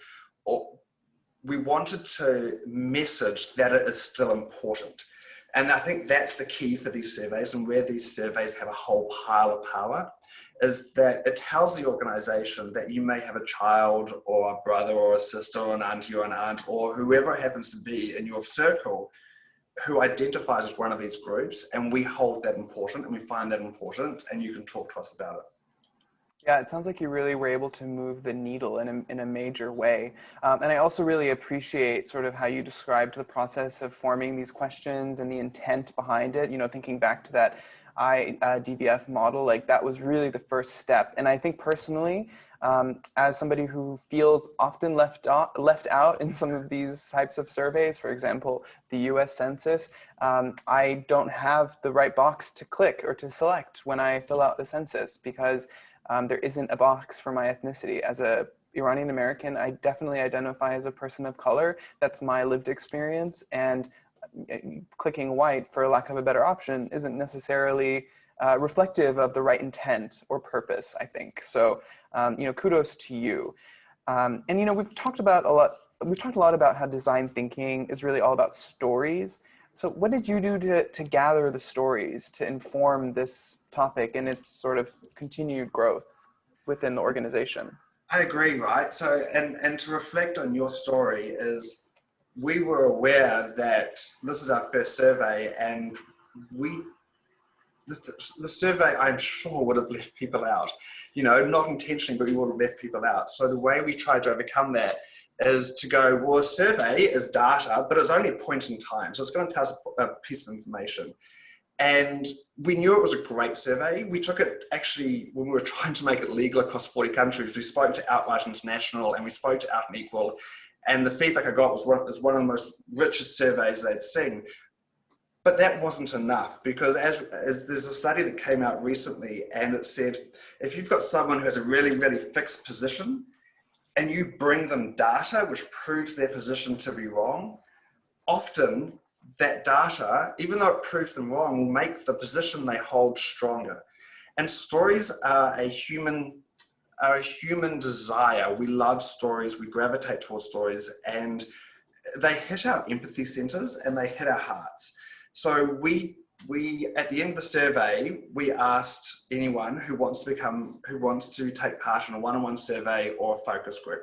or we wanted to message that it is still important. And I think that's the key for these surveys, and where these surveys have a whole pile of power, is that it tells the organization that you may have a child or a brother or a sister or an auntie or an aunt or whoever it happens to be in your circle who identifies as one of these groups, and we hold that important and we find that important, and you can talk to us about it. Yeah, it sounds like you really were able to move the needle in a major way. And I also really appreciate sort of how you described the process of forming these questions and the intent behind it, thinking back to that DVF model, like that was really the first step. And I think personally, as somebody who feels often left out in some of these types of surveys, for example, the US Census, I don't have the right box to click or to select when I fill out the census, because there isn't a box for my ethnicity. As a Iranian American, I definitely identify as a person of color. That's my lived experience, and clicking white, for lack of a better option, isn't necessarily reflective of the right intent or purpose, I think. So, kudos to you. And we've talked a lot about how design thinking is really all about stories. So what did you do to gather the stories to inform this topic and its sort of continued growth within the organization? I agree, right? So, and to reflect on your story is, we were aware that this is our first survey, and the survey, I'm sure, would have left people out, not intentionally, but we would have left people out. So the way we tried to overcome that is to go, well, a survey is data, but it's only a point in time. So it's going to tell us a piece of information. And we knew it was a great survey. We took it, actually, when we were trying to make it legal across 40 countries, we spoke to Outright International and we spoke to Out and Equal. And the feedback I got was one of the most richest surveys they'd seen. But that wasn't enough, because as there's a study that came out recently, and it said, if you've got someone who has a really, really fixed position and you bring them data which proves their position to be wrong, often that data, even though it proves them wrong, will make the position they hold stronger. And stories are a human desire. We love stories, we gravitate towards stories, and they hit our empathy centers and they hit our hearts. So we at the end of the survey, we asked anyone who wants to take part in a one-on-one survey or a focus group.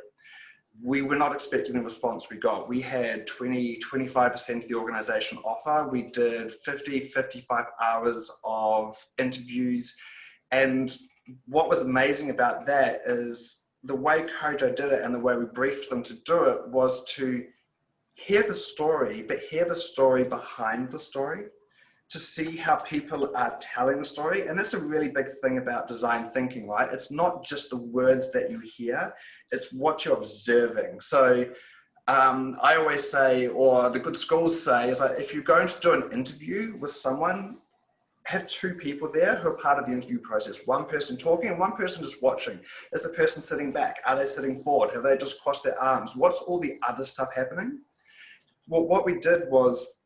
We were not expecting the response we got. We had 25% of the organization offer. We did 55 hours of interviews. And what was amazing about that is the way Kojo did it and the way we briefed them to do it was to hear the story, but hear the story behind the story, to see how people are telling the story. And that's a really big thing about design thinking, right? It's not just the words that you hear, it's what you're observing. So I always say, or the good schools say, is like, if you're going to do an interview with someone, have two people there who are part of the interview process. One person talking and one person just watching. Is the person sitting back? Are they sitting forward? Have they just crossed their arms? What's all the other stuff happening? Well, what we did was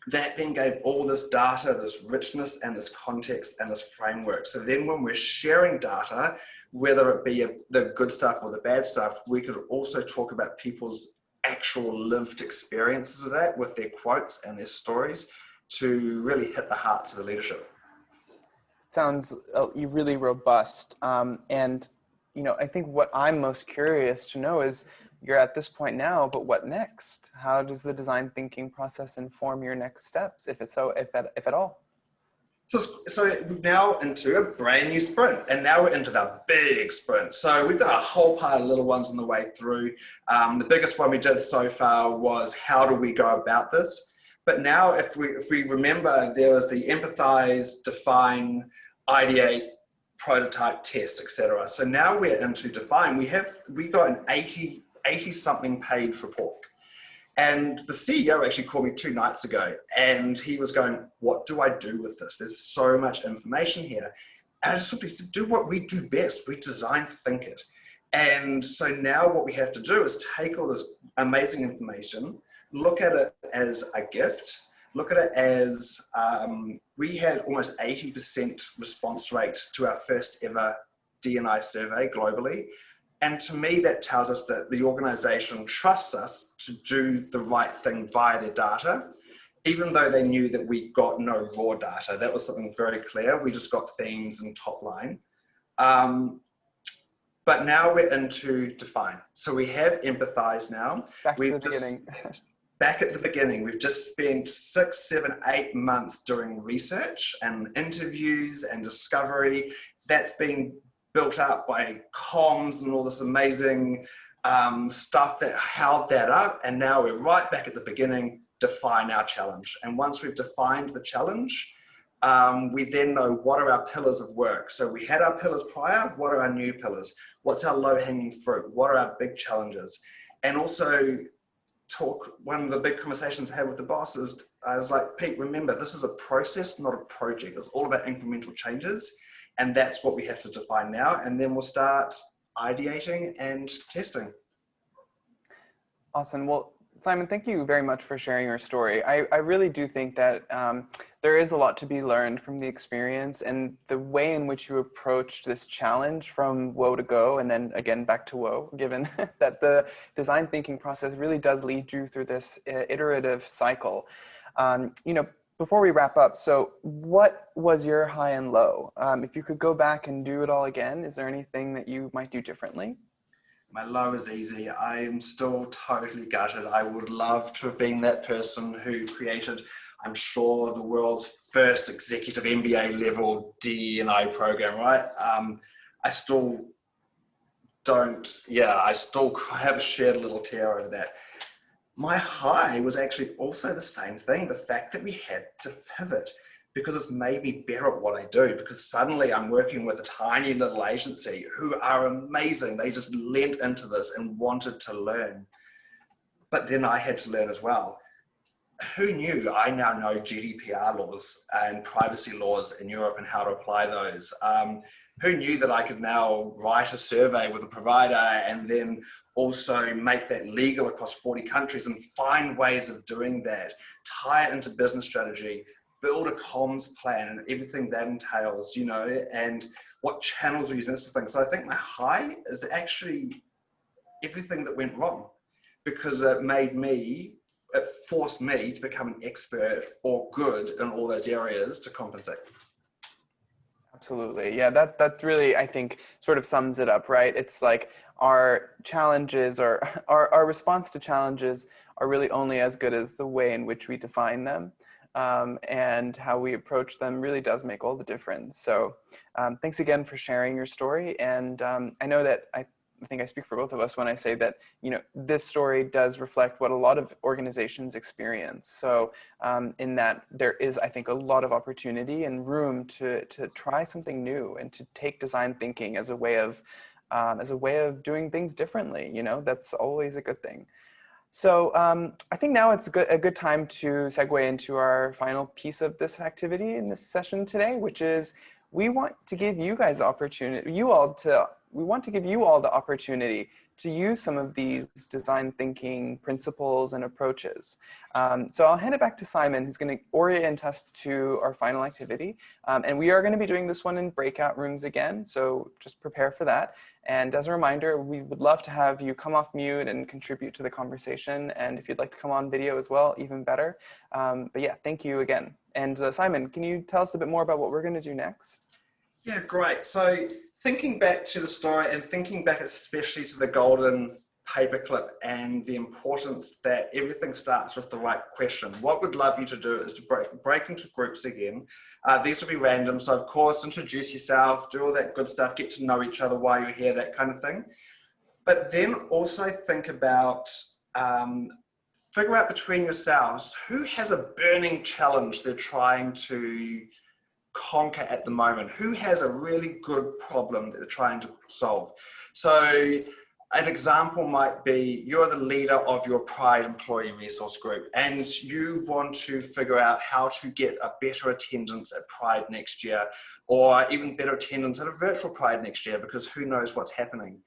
that then gave all this data, this richness and this context and this framework. So then when we're sharing data, whether it be the good stuff or the bad stuff, we could also talk about people's actual lived experiences of that with their quotes and their stories to really hit the hearts of the leadership. Sounds really robust. And, I think what I'm most curious to know is, you're at this point now, but what next? How does the design thinking process inform your next steps, if at all? So we're now into a brand new sprint, and now we're into the big sprint. So we've done a whole pile of little ones on the way through. The biggest one we did so far was, how do we go about this? But now if we remember, there was the empathize, define, ideate, prototype, test, etc. So now we're into define. We got an 80 something page report. And the CEO actually called me 2 nights ago, and he was going, what do I do with this? There's so much information here. And I simply said, do what we do best. We design think it. And so now what we have to do is take all this amazing information, look at it as a gift, look at it as, we had almost 80% response rate to our first ever D&I survey globally. And to me, that tells us that the organization trusts us to do the right thing via their data, even though they knew that we got no raw data. That was something very clear. We just got themes and top line. But now we're into define. So we have empathize now. Back at the beginning. We've just spent 6, 7, 8 months doing research and interviews and discovery. That's been built up by comms and all this amazing stuff that held that up. And now we're right back at the beginning, define our challenge. And once we've defined the challenge, we then know what are our pillars of work. So we had our pillars prior, what are our new pillars? What's our low-hanging fruit? What are our big challenges? And also one of the big conversations I had with the boss is, I was like, Pete, remember, this is a process, not a project. It's all about incremental changes. And that's what we have to define now. And then we'll start ideating and testing. Awesome. Well, Simon, thank you very much for sharing your story. I really do think that there is a lot to be learned from the experience, and the way in which you approached this challenge from woe to go, and then again back to woe, given that the design thinking process really does lead you through this iterative cycle. Before we wrap up, so what was your high and low? If you could go back and do it all again, is there anything that you might do differently? My low is easy. I am still totally gutted. I would love to have been that person who created, I'm sure, the world's first executive MBA level DE&I program, right? I still have a shared little tear over that. My high was actually also the same thing, the fact that we had to pivot, because it's made me better at what I do, because suddenly I'm working with a tiny little agency who are amazing. They just leant into this and wanted to learn. But then I had to learn as well. who knew? I now know GDPR laws and privacy laws in Europe and how to apply those. Who knew that I could now write a survey with a provider and then also make that legal across 40 countries and find ways of doing that, tie it into business strategy, build a comms plan and everything that entails, you know, and what channels we use and this thing. So I think my high is actually everything that went wrong, because it forced me to become an expert or good in all those areas to compensate. Absolutely. Yeah, that really, I think, sort of sums it up, right? It's like our challenges or our response to challenges are really only as good as the way in which we define them. And how we approach them really does make all the difference. So thanks again for sharing your story. And I know that I think I speak for both of us when I say that, you know, this story does reflect what a lot of organizations experience. So in that there is, I think, a lot of opportunity and room to try something new and to take design thinking as a way of doing things differently. You know, that's always a good thing. So I think now it's a good time to segue into our final piece of this activity in this session today, which is we want to give you guys the opportunity, we want to give you all the opportunity to use some of these design thinking principles and approaches. So I'll hand it back to Simon, who's going to orient us to our final activity. And we are going to be doing this one in breakout rooms again, so just prepare for that. And as a reminder, we would love to have you come off mute and contribute to the conversation. And if you'd like to come on video as well, even better. But yeah, thank you again. And Simon, can you tell us a bit more about what we're going to do next? Yeah, great. So thinking back to the story and thinking back especially to the golden paperclip and the importance that everything starts with the right question. What we'd love you to do is to break into groups again. These will be random. So of course, introduce yourself, do all that good stuff, get to know each other while you're here, that kind of thing. But then also think about, figure out between yourselves, who has a burning challenge they're trying to conquer at the moment? Who has a really good problem that they're trying to solve? So an example might be you're the leader of your Pride employee resource group and you want to figure out how to get a better attendance at Pride next year, or even better attendance at a virtual Pride next year, because who knows what's happening.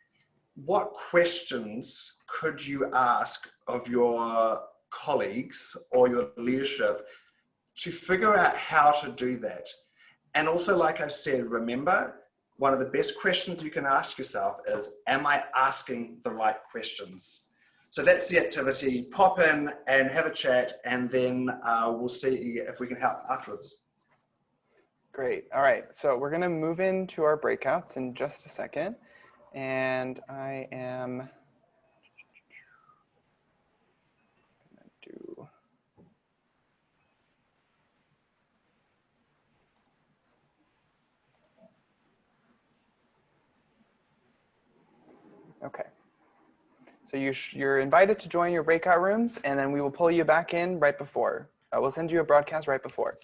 What questions could you ask of your colleagues or your leadership to figure out how to do that? And also, like I said, remember, one of the best questions you can ask yourself is, am I asking the right questions? So that's the activity. Pop in and have a chat, and then we'll see if we can help afterwards. Great. All right. So we're going to move into our breakouts in just a second. And I am going to do... Okay. So you're invited to join your breakout rooms, and then we will pull you back in right before. We'll send you a broadcast right before.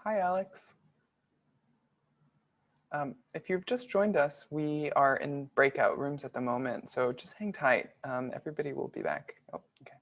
Hi, Alex. If you've just joined us, we are in breakout rooms at the moment, so just hang tight. Everybody will be back. Oh, okay.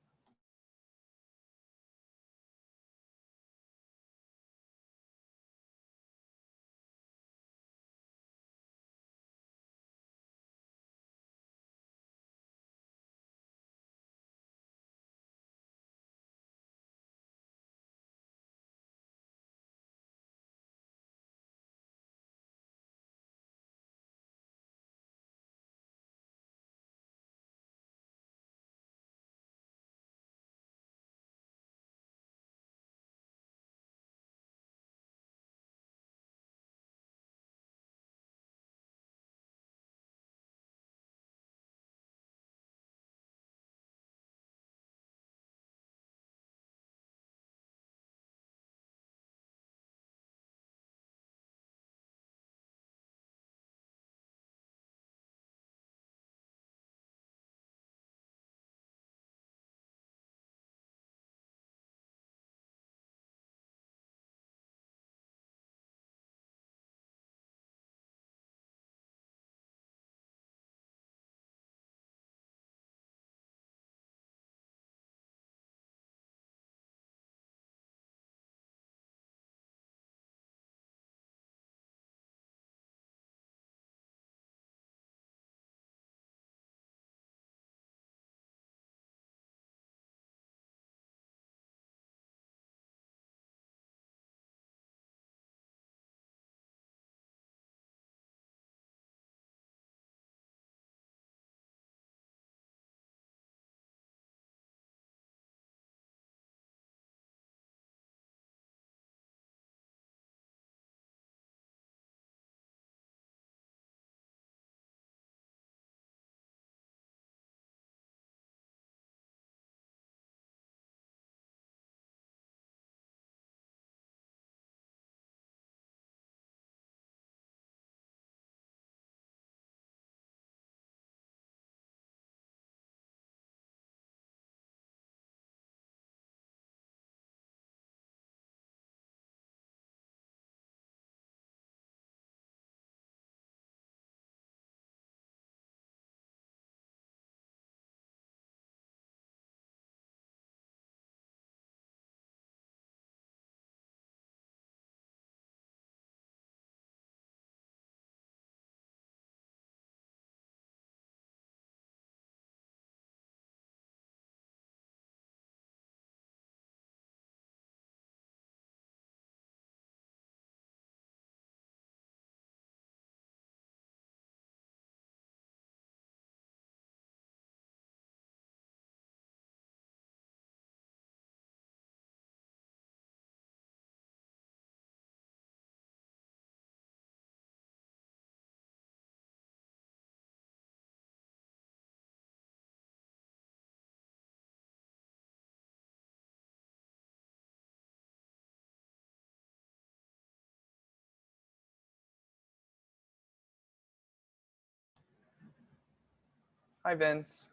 Hi, Vince.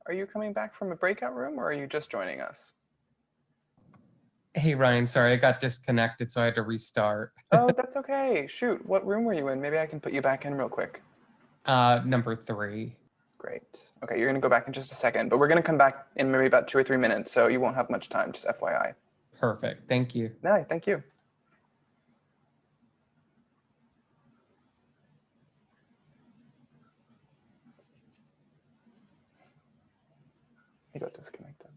Are you coming back from a breakout room or are you just joining us? Hey, Ryan, sorry, I got disconnected, so I had to restart. Oh, that's okay. Shoot, what room were you in? Maybe I can put you back in real quick. Number 3. Great. Okay, you're gonna go back in just a second, but we're gonna come back in maybe about 2 or 3 minutes, so you won't have much time, just FYI. Perfect, thank you. No, thank you. He got disconnected.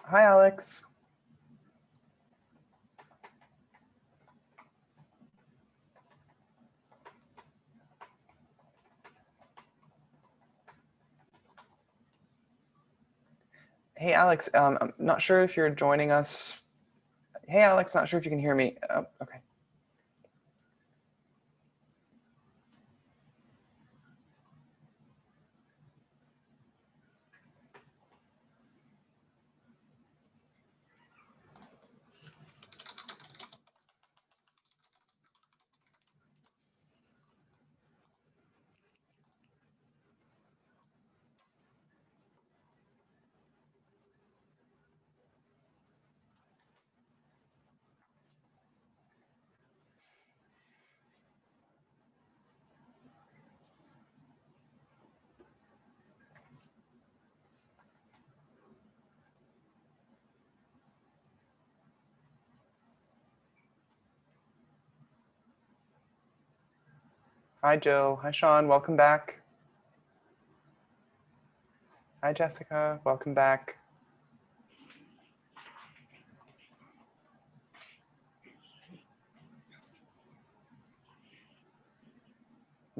Hi, Alex. Hey, Alex, I'm not sure if you're joining us. Hey, Alex, not sure if you can hear me. Oh, okay. Hi, Jill. Hi, Sean. Welcome back. Hi, Jessica. Welcome back.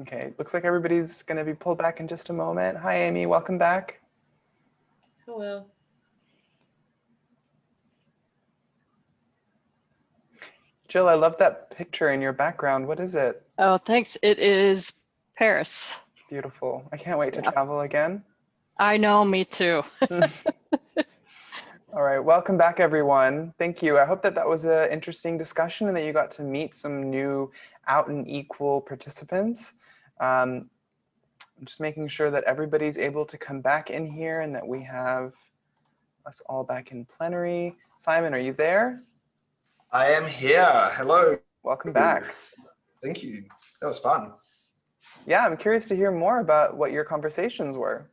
Okay, looks like everybody's going to be pulled back in just a moment. Hi, Amy. Welcome back. Hello. Jill, I love that picture in your background. What is it? Oh, thanks. It is Paris. Beautiful. I can't wait to Yeah. travel again. I know, me too. All right, welcome back, everyone. Thank you. I hope that that was an interesting discussion and that you got to meet some new out and equal participants. I'm just making sure that everybody's able to come back in here and that we have us all back in plenary. Simon, are you there? I am here. Hello. Welcome back. Thank you. That was fun. Yeah, I'm curious to hear more about what your conversations were.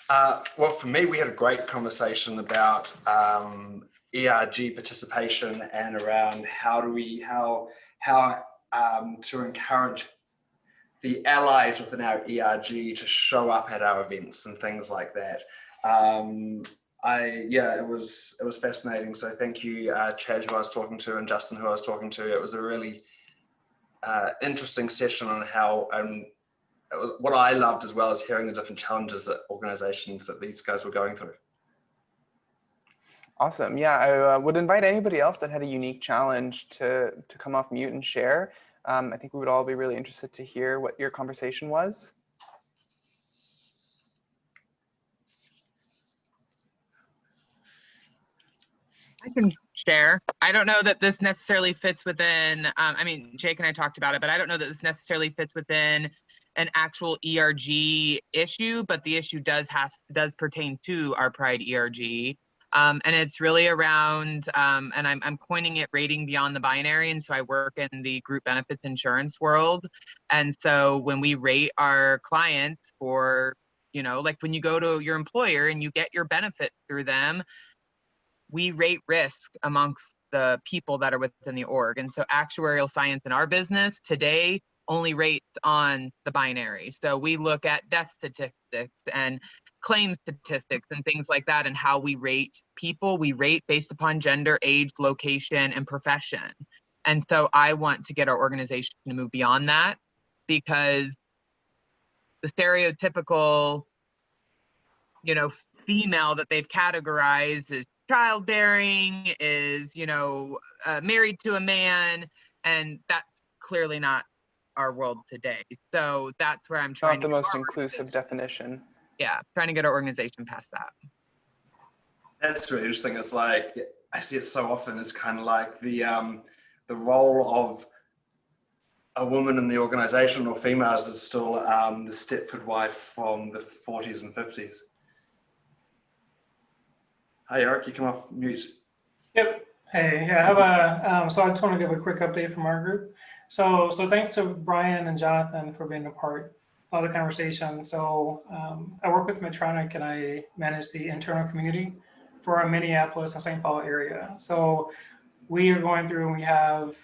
Well, for me, we had a great conversation about ERG participation and around how to encourage the allies within our ERG to show up at our events and things like that. It was fascinating. So thank you, Chad, who I was talking to, and Justin, who I was talking to. It was a really interesting session on how it was, what I loved as well as hearing the different challenges that organizations that these guys were going through. Awesome. Yeah, I would invite anybody else that had a unique challenge to come off mute and share. I think we would all be really interested to hear what your conversation was. I can share. I don't know that this necessarily fits within, I mean, Jake and I talked about it, but I don't know that this necessarily fits within an actual ERG issue, but the issue does pertain to our Pride ERG. And it's really around, and I'm coining it rating beyond the binary. And so I work in the group benefits insurance world. And so when we rate our clients for, you know, like when you go to your employer and you get your benefits through them, we rate risk amongst the people that are within the org. And so actuarial science in our business today only rates on the binary. So we look at death statistics and claim statistics and things like that, and how we rate people. We rate based upon gender, age, location, and profession. And so I want to get our organization to move beyond that, because the stereotypical, you know, female that they've categorized as childbearing, is, you know, married to a man, and that's clearly not our world today. So that's where I'm trying Not to the most inclusive definition. Yeah, trying to get our organization past that. That's really interesting. It's like, I see it so often as kind of like the role of a woman in the organization or females is still the Stepford wife from the 40s and 50s. Hi, Eric, you come off mute. Yep. Hey, yeah, I have a, so I just want to give a quick update from our group. So thanks to Brian and Jonathan for being a part of the conversation. So I work with Medtronic and I manage the internal community for our Minneapolis and St. Paul area. So we are going through and we have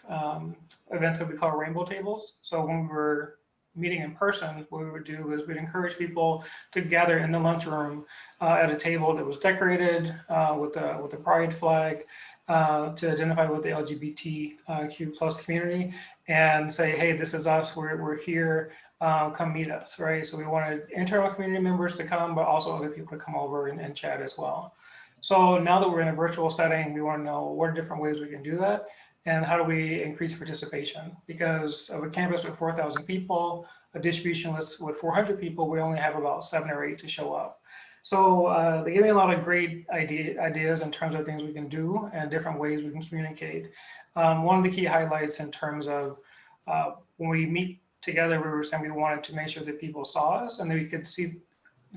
events that we call rainbow tables. So when we were meeting in person, what we would do is we'd encourage people to gather in the lunchroom at a table that was decorated with the pride flag to identify with the LGBTQ plus community and say, hey, this is us, we're here, come meet us, right? So we wanted internal community members to come, but also other people to come over and chat as well. So now that we're in a virtual setting, we want to know what are different ways we can do that and how do we increase participation? Because of a campus with 4,000 people, a distribution list with 400 people, we only have about 7 or 8 to show up. So they gave me a lot of great ideas in terms of things we can do and different ways we can communicate. One of the key highlights in terms of when we meet together, we were saying we wanted to make sure that people saw us and that we could see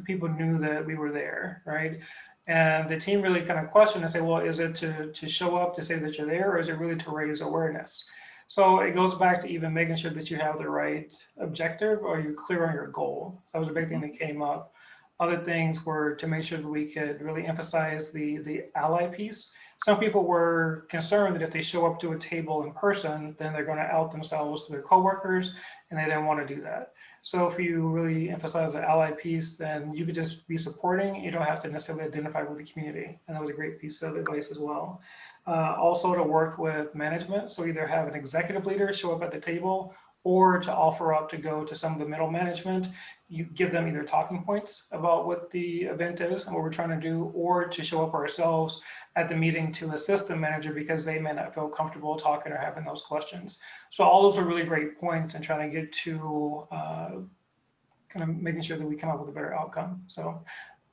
people knew that we were there, right? And the team really kind of questioned and say, well, is it to show up to say that you're there, or is it really to raise awareness? So it goes back to even making sure that you have the right objective or you're clear on your goal. That was a big thing that came up. Other things were to make sure that we could really emphasize the ally piece. Some people were concerned that if they show up to a table in person, then they're going to out themselves to their coworkers, and they didn't want to do that. So if you really emphasize the ally piece, then you could just be supporting. You don't have to necessarily identify with the community. And that was a great piece of advice as well. Also to work with management. So either have an executive leader show up at the table, or to offer up to go to some of the middle management. You give them either talking points about what the event is and what we're trying to do, or to show up ourselves at the meeting to assist the manager because they may not feel comfortable talking or having those questions. So all those are really great points in trying to get to kind of making sure that we come up with a better outcome. So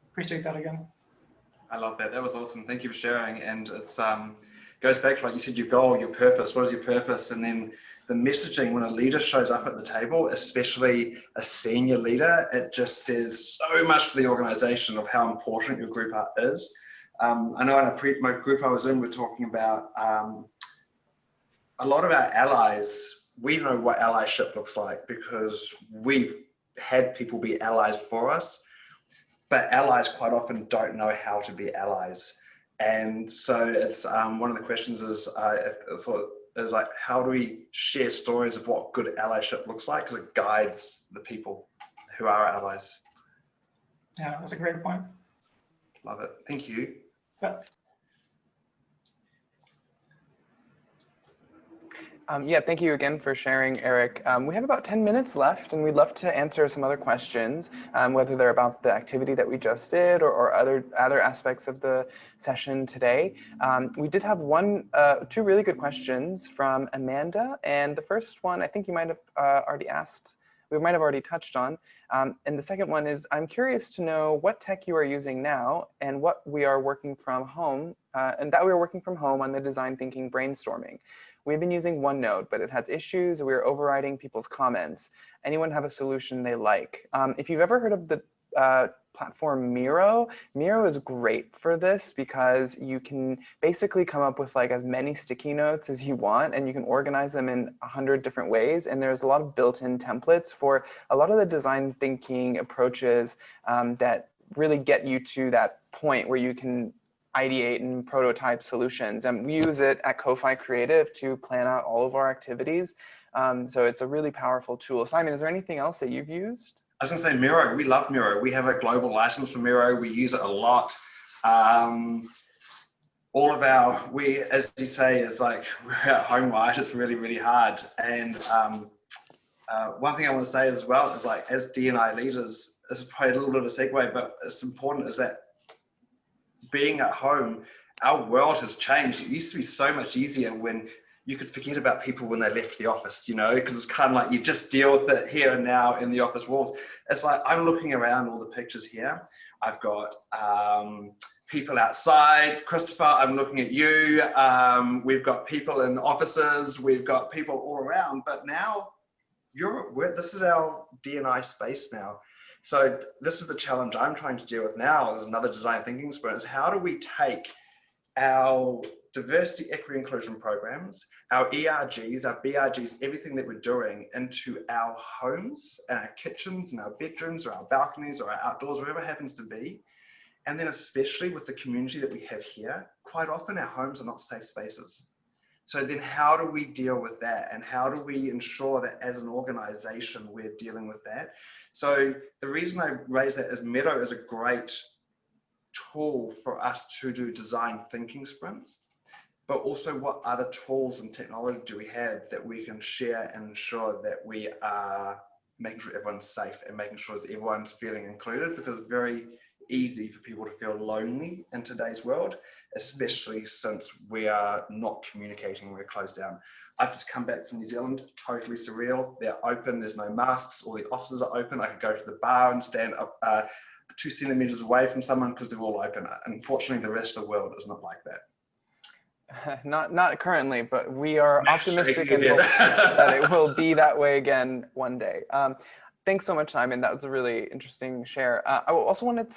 appreciate that again. I love that. That was awesome. Thank you for sharing. And it's goes back to, like you said, your goal, your purpose. What is your purpose? And then the messaging, when a leader shows up at the table, especially a senior leader, it just says so much to the organization of how important your group is. I know in my group I was in, we're talking about a lot of our allies. We know what allyship looks like because we've had people be allies for us, but allies quite often don't know how to be allies. And so it's one of the questions is like, how do we share stories of what good allyship looks like? Because it guides the people who are allies. Yeah, that's a great point. Love it. Thank you. Yeah. Yeah, thank you again for sharing, Eric. We have about 10 minutes left, and we'd love to answer some other questions, whether they're about the activity that we just did or other aspects of the session today. We did have two really good questions from Amanda, and the first one I think you might have already asked. We might have already touched on. And the second one is, I'm curious to know what tech you are using now and what we are working from home, on the design thinking brainstorming. We've been using OneNote, but it has issues. We're overriding people's comments. Anyone have a solution they like? If you've ever heard of the platform Miro, Miro is great for this because you can basically come up with like as many sticky notes as you want, and you can organize them in 100 different ways. And there's a lot of built-in templates for a lot of the design thinking approaches that really get you to that point where you can ideate and prototype solutions. And we use it at Ko-Fi Creative to plan out all of our activities. So it's a really powerful tool. Simon, is there anything else that you've used? I was going to say Miro. We love Miro. We have a global license for Miro. We use it a lot. All of as you say, is like we're at home, right? It's really, really hard. And one thing I want to say as well is like, as D&I leaders, this is probably a little bit of a segue, but it's important is that being at home, our world has changed. It used to be so much easier when you could forget about people when they left the office, you know, because it's kind of like you just deal with it here and now in the office walls. It's like, I'm looking around all the pictures here. I've got people outside. Christopher, I'm looking at you. We've got people in offices. We've got people all around. But now, this is our D&I space now. So this is the challenge I'm trying to deal with now as another design thinking sprint, is how do we take our diversity, equity, inclusion programs, our ERGs, our BRGs, everything that we're doing into our homes and our kitchens and our bedrooms or our balconies or our outdoors, wherever it happens to be. And then especially with the community that we have here, quite often our homes are not safe spaces. So then how do we deal with that? And how do we ensure that as an organization, we're dealing with that? So the reason I raise that is Miro is a great tool for us to do design thinking sprints, but also what other tools and technology do we have that we can share and ensure that we are making sure everyone's safe and making sure that everyone's feeling included, because it's very easy for people to feel lonely in today's world, especially since we are not communicating, we're closed down. I've just come back from New Zealand, totally surreal. They're open, there's no masks, all the offices are open. I could go to the bar and stand up 2 centimeters away from someone because they're all open. Unfortunately, the rest of the world is not like that. Not currently, but we are optimistic and hopeful that it will be that way again one day. Thanks so much, Simon. That was a really interesting share. We also wanted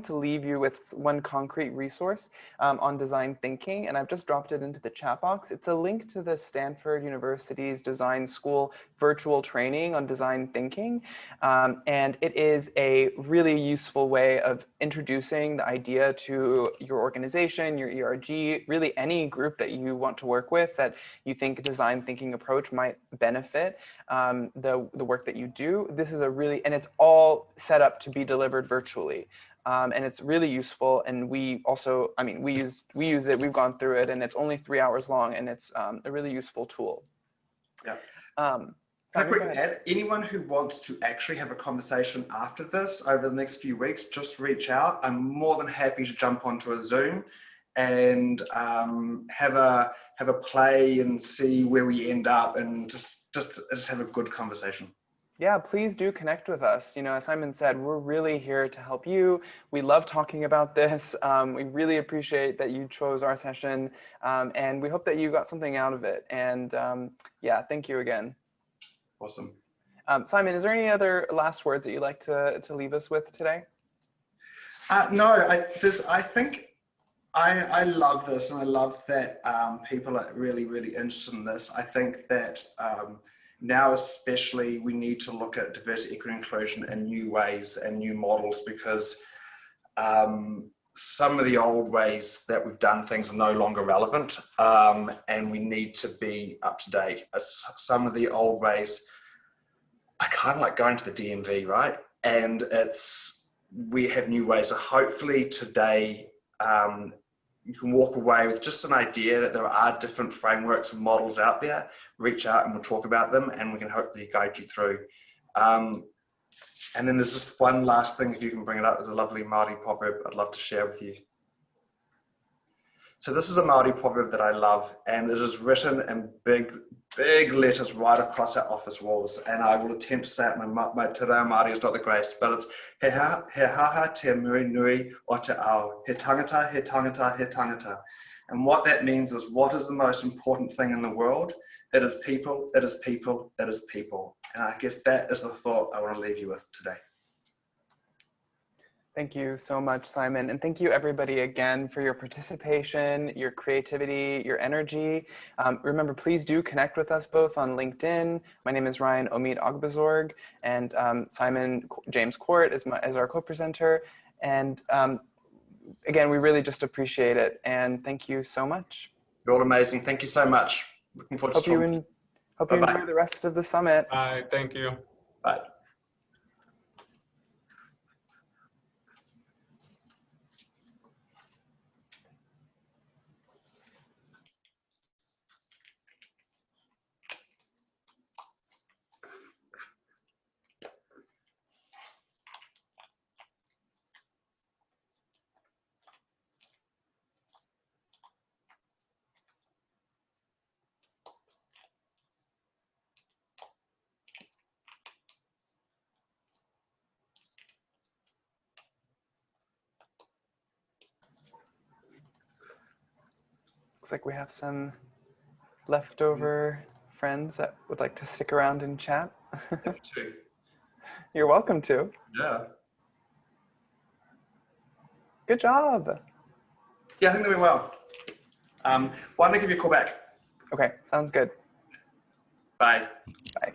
to leave you with one concrete resource on design thinking, and I've just dropped it into the chat box. It's a link to the Stanford University's Design School virtual training on design thinking, and it is a really useful way of introducing the idea to your organization, your ERG, really any group that you want to work with that you think a design thinking approach might benefit the work that you do. This is and it's all set up to be delivered virtually. And it's really useful. And we also, we use it, we've gone through it, and it's only 3 hours long, and it's a really useful tool. Yeah. Simon, a quick add, anyone who wants to actually have a conversation after this over the next few weeks, just reach out. I'm more than happy to jump onto a Zoom and have a play and see where we end up, and just have a good conversation. Yeah, please do connect with us. As Simon said, we're really here to help you. We love talking about this. We really appreciate that you chose our session, and we hope that you got something out of it. And yeah, thank you again. Awesome. Simon, is there any other last words that you'd like to leave us with today? No, I think I love this, and I love that people are really, really interested in this. I think that now especially we need to look at diversity, equity, and inclusion in new ways and new models, because some of the old ways that we've done things are no longer relevant, and we need to be up to date. Some of the old ways, I kind of like going to the DMV, right? And we have new ways. So hopefully today, you can walk away with just an idea that there are different frameworks and models out there. Reach out and we'll talk about them, and we can hopefully guide you through. And then there's just one last thing, if you can bring it up. There's a lovely Māori proverb I'd love to share with you. So this is a Māori proverb that I love, and it is written in big, big letters right across our office walls. And I will attempt to say it. My te reo Māori is not the greatest, but it's he haha te nui nui o te ao. He tangata, he tangata, he tangata. And what that means is, what is the most important thing in the world? It is people, it is people, it is people. And I guess that is the thought I want to leave you with today. Thank you so much, Simon. And thank you everybody again for your participation, your creativity, your energy. Remember, please do connect with us both on LinkedIn. My name is Ryan Omid Ogbazorg, and Simon James Court is our co-presenter. And again, we really just appreciate it. And thank you so much. You're all amazing. Thank you so much. Looking forward to talking. Hope you enjoy the rest of the summit. Bye. Thank you. Bye. Looks like we have some leftover friends that would like to stick around and chat. You're welcome to. Yeah. Good job. Yeah, I think they went well. Why don't I give you a call back? Okay, sounds good. Bye. Bye.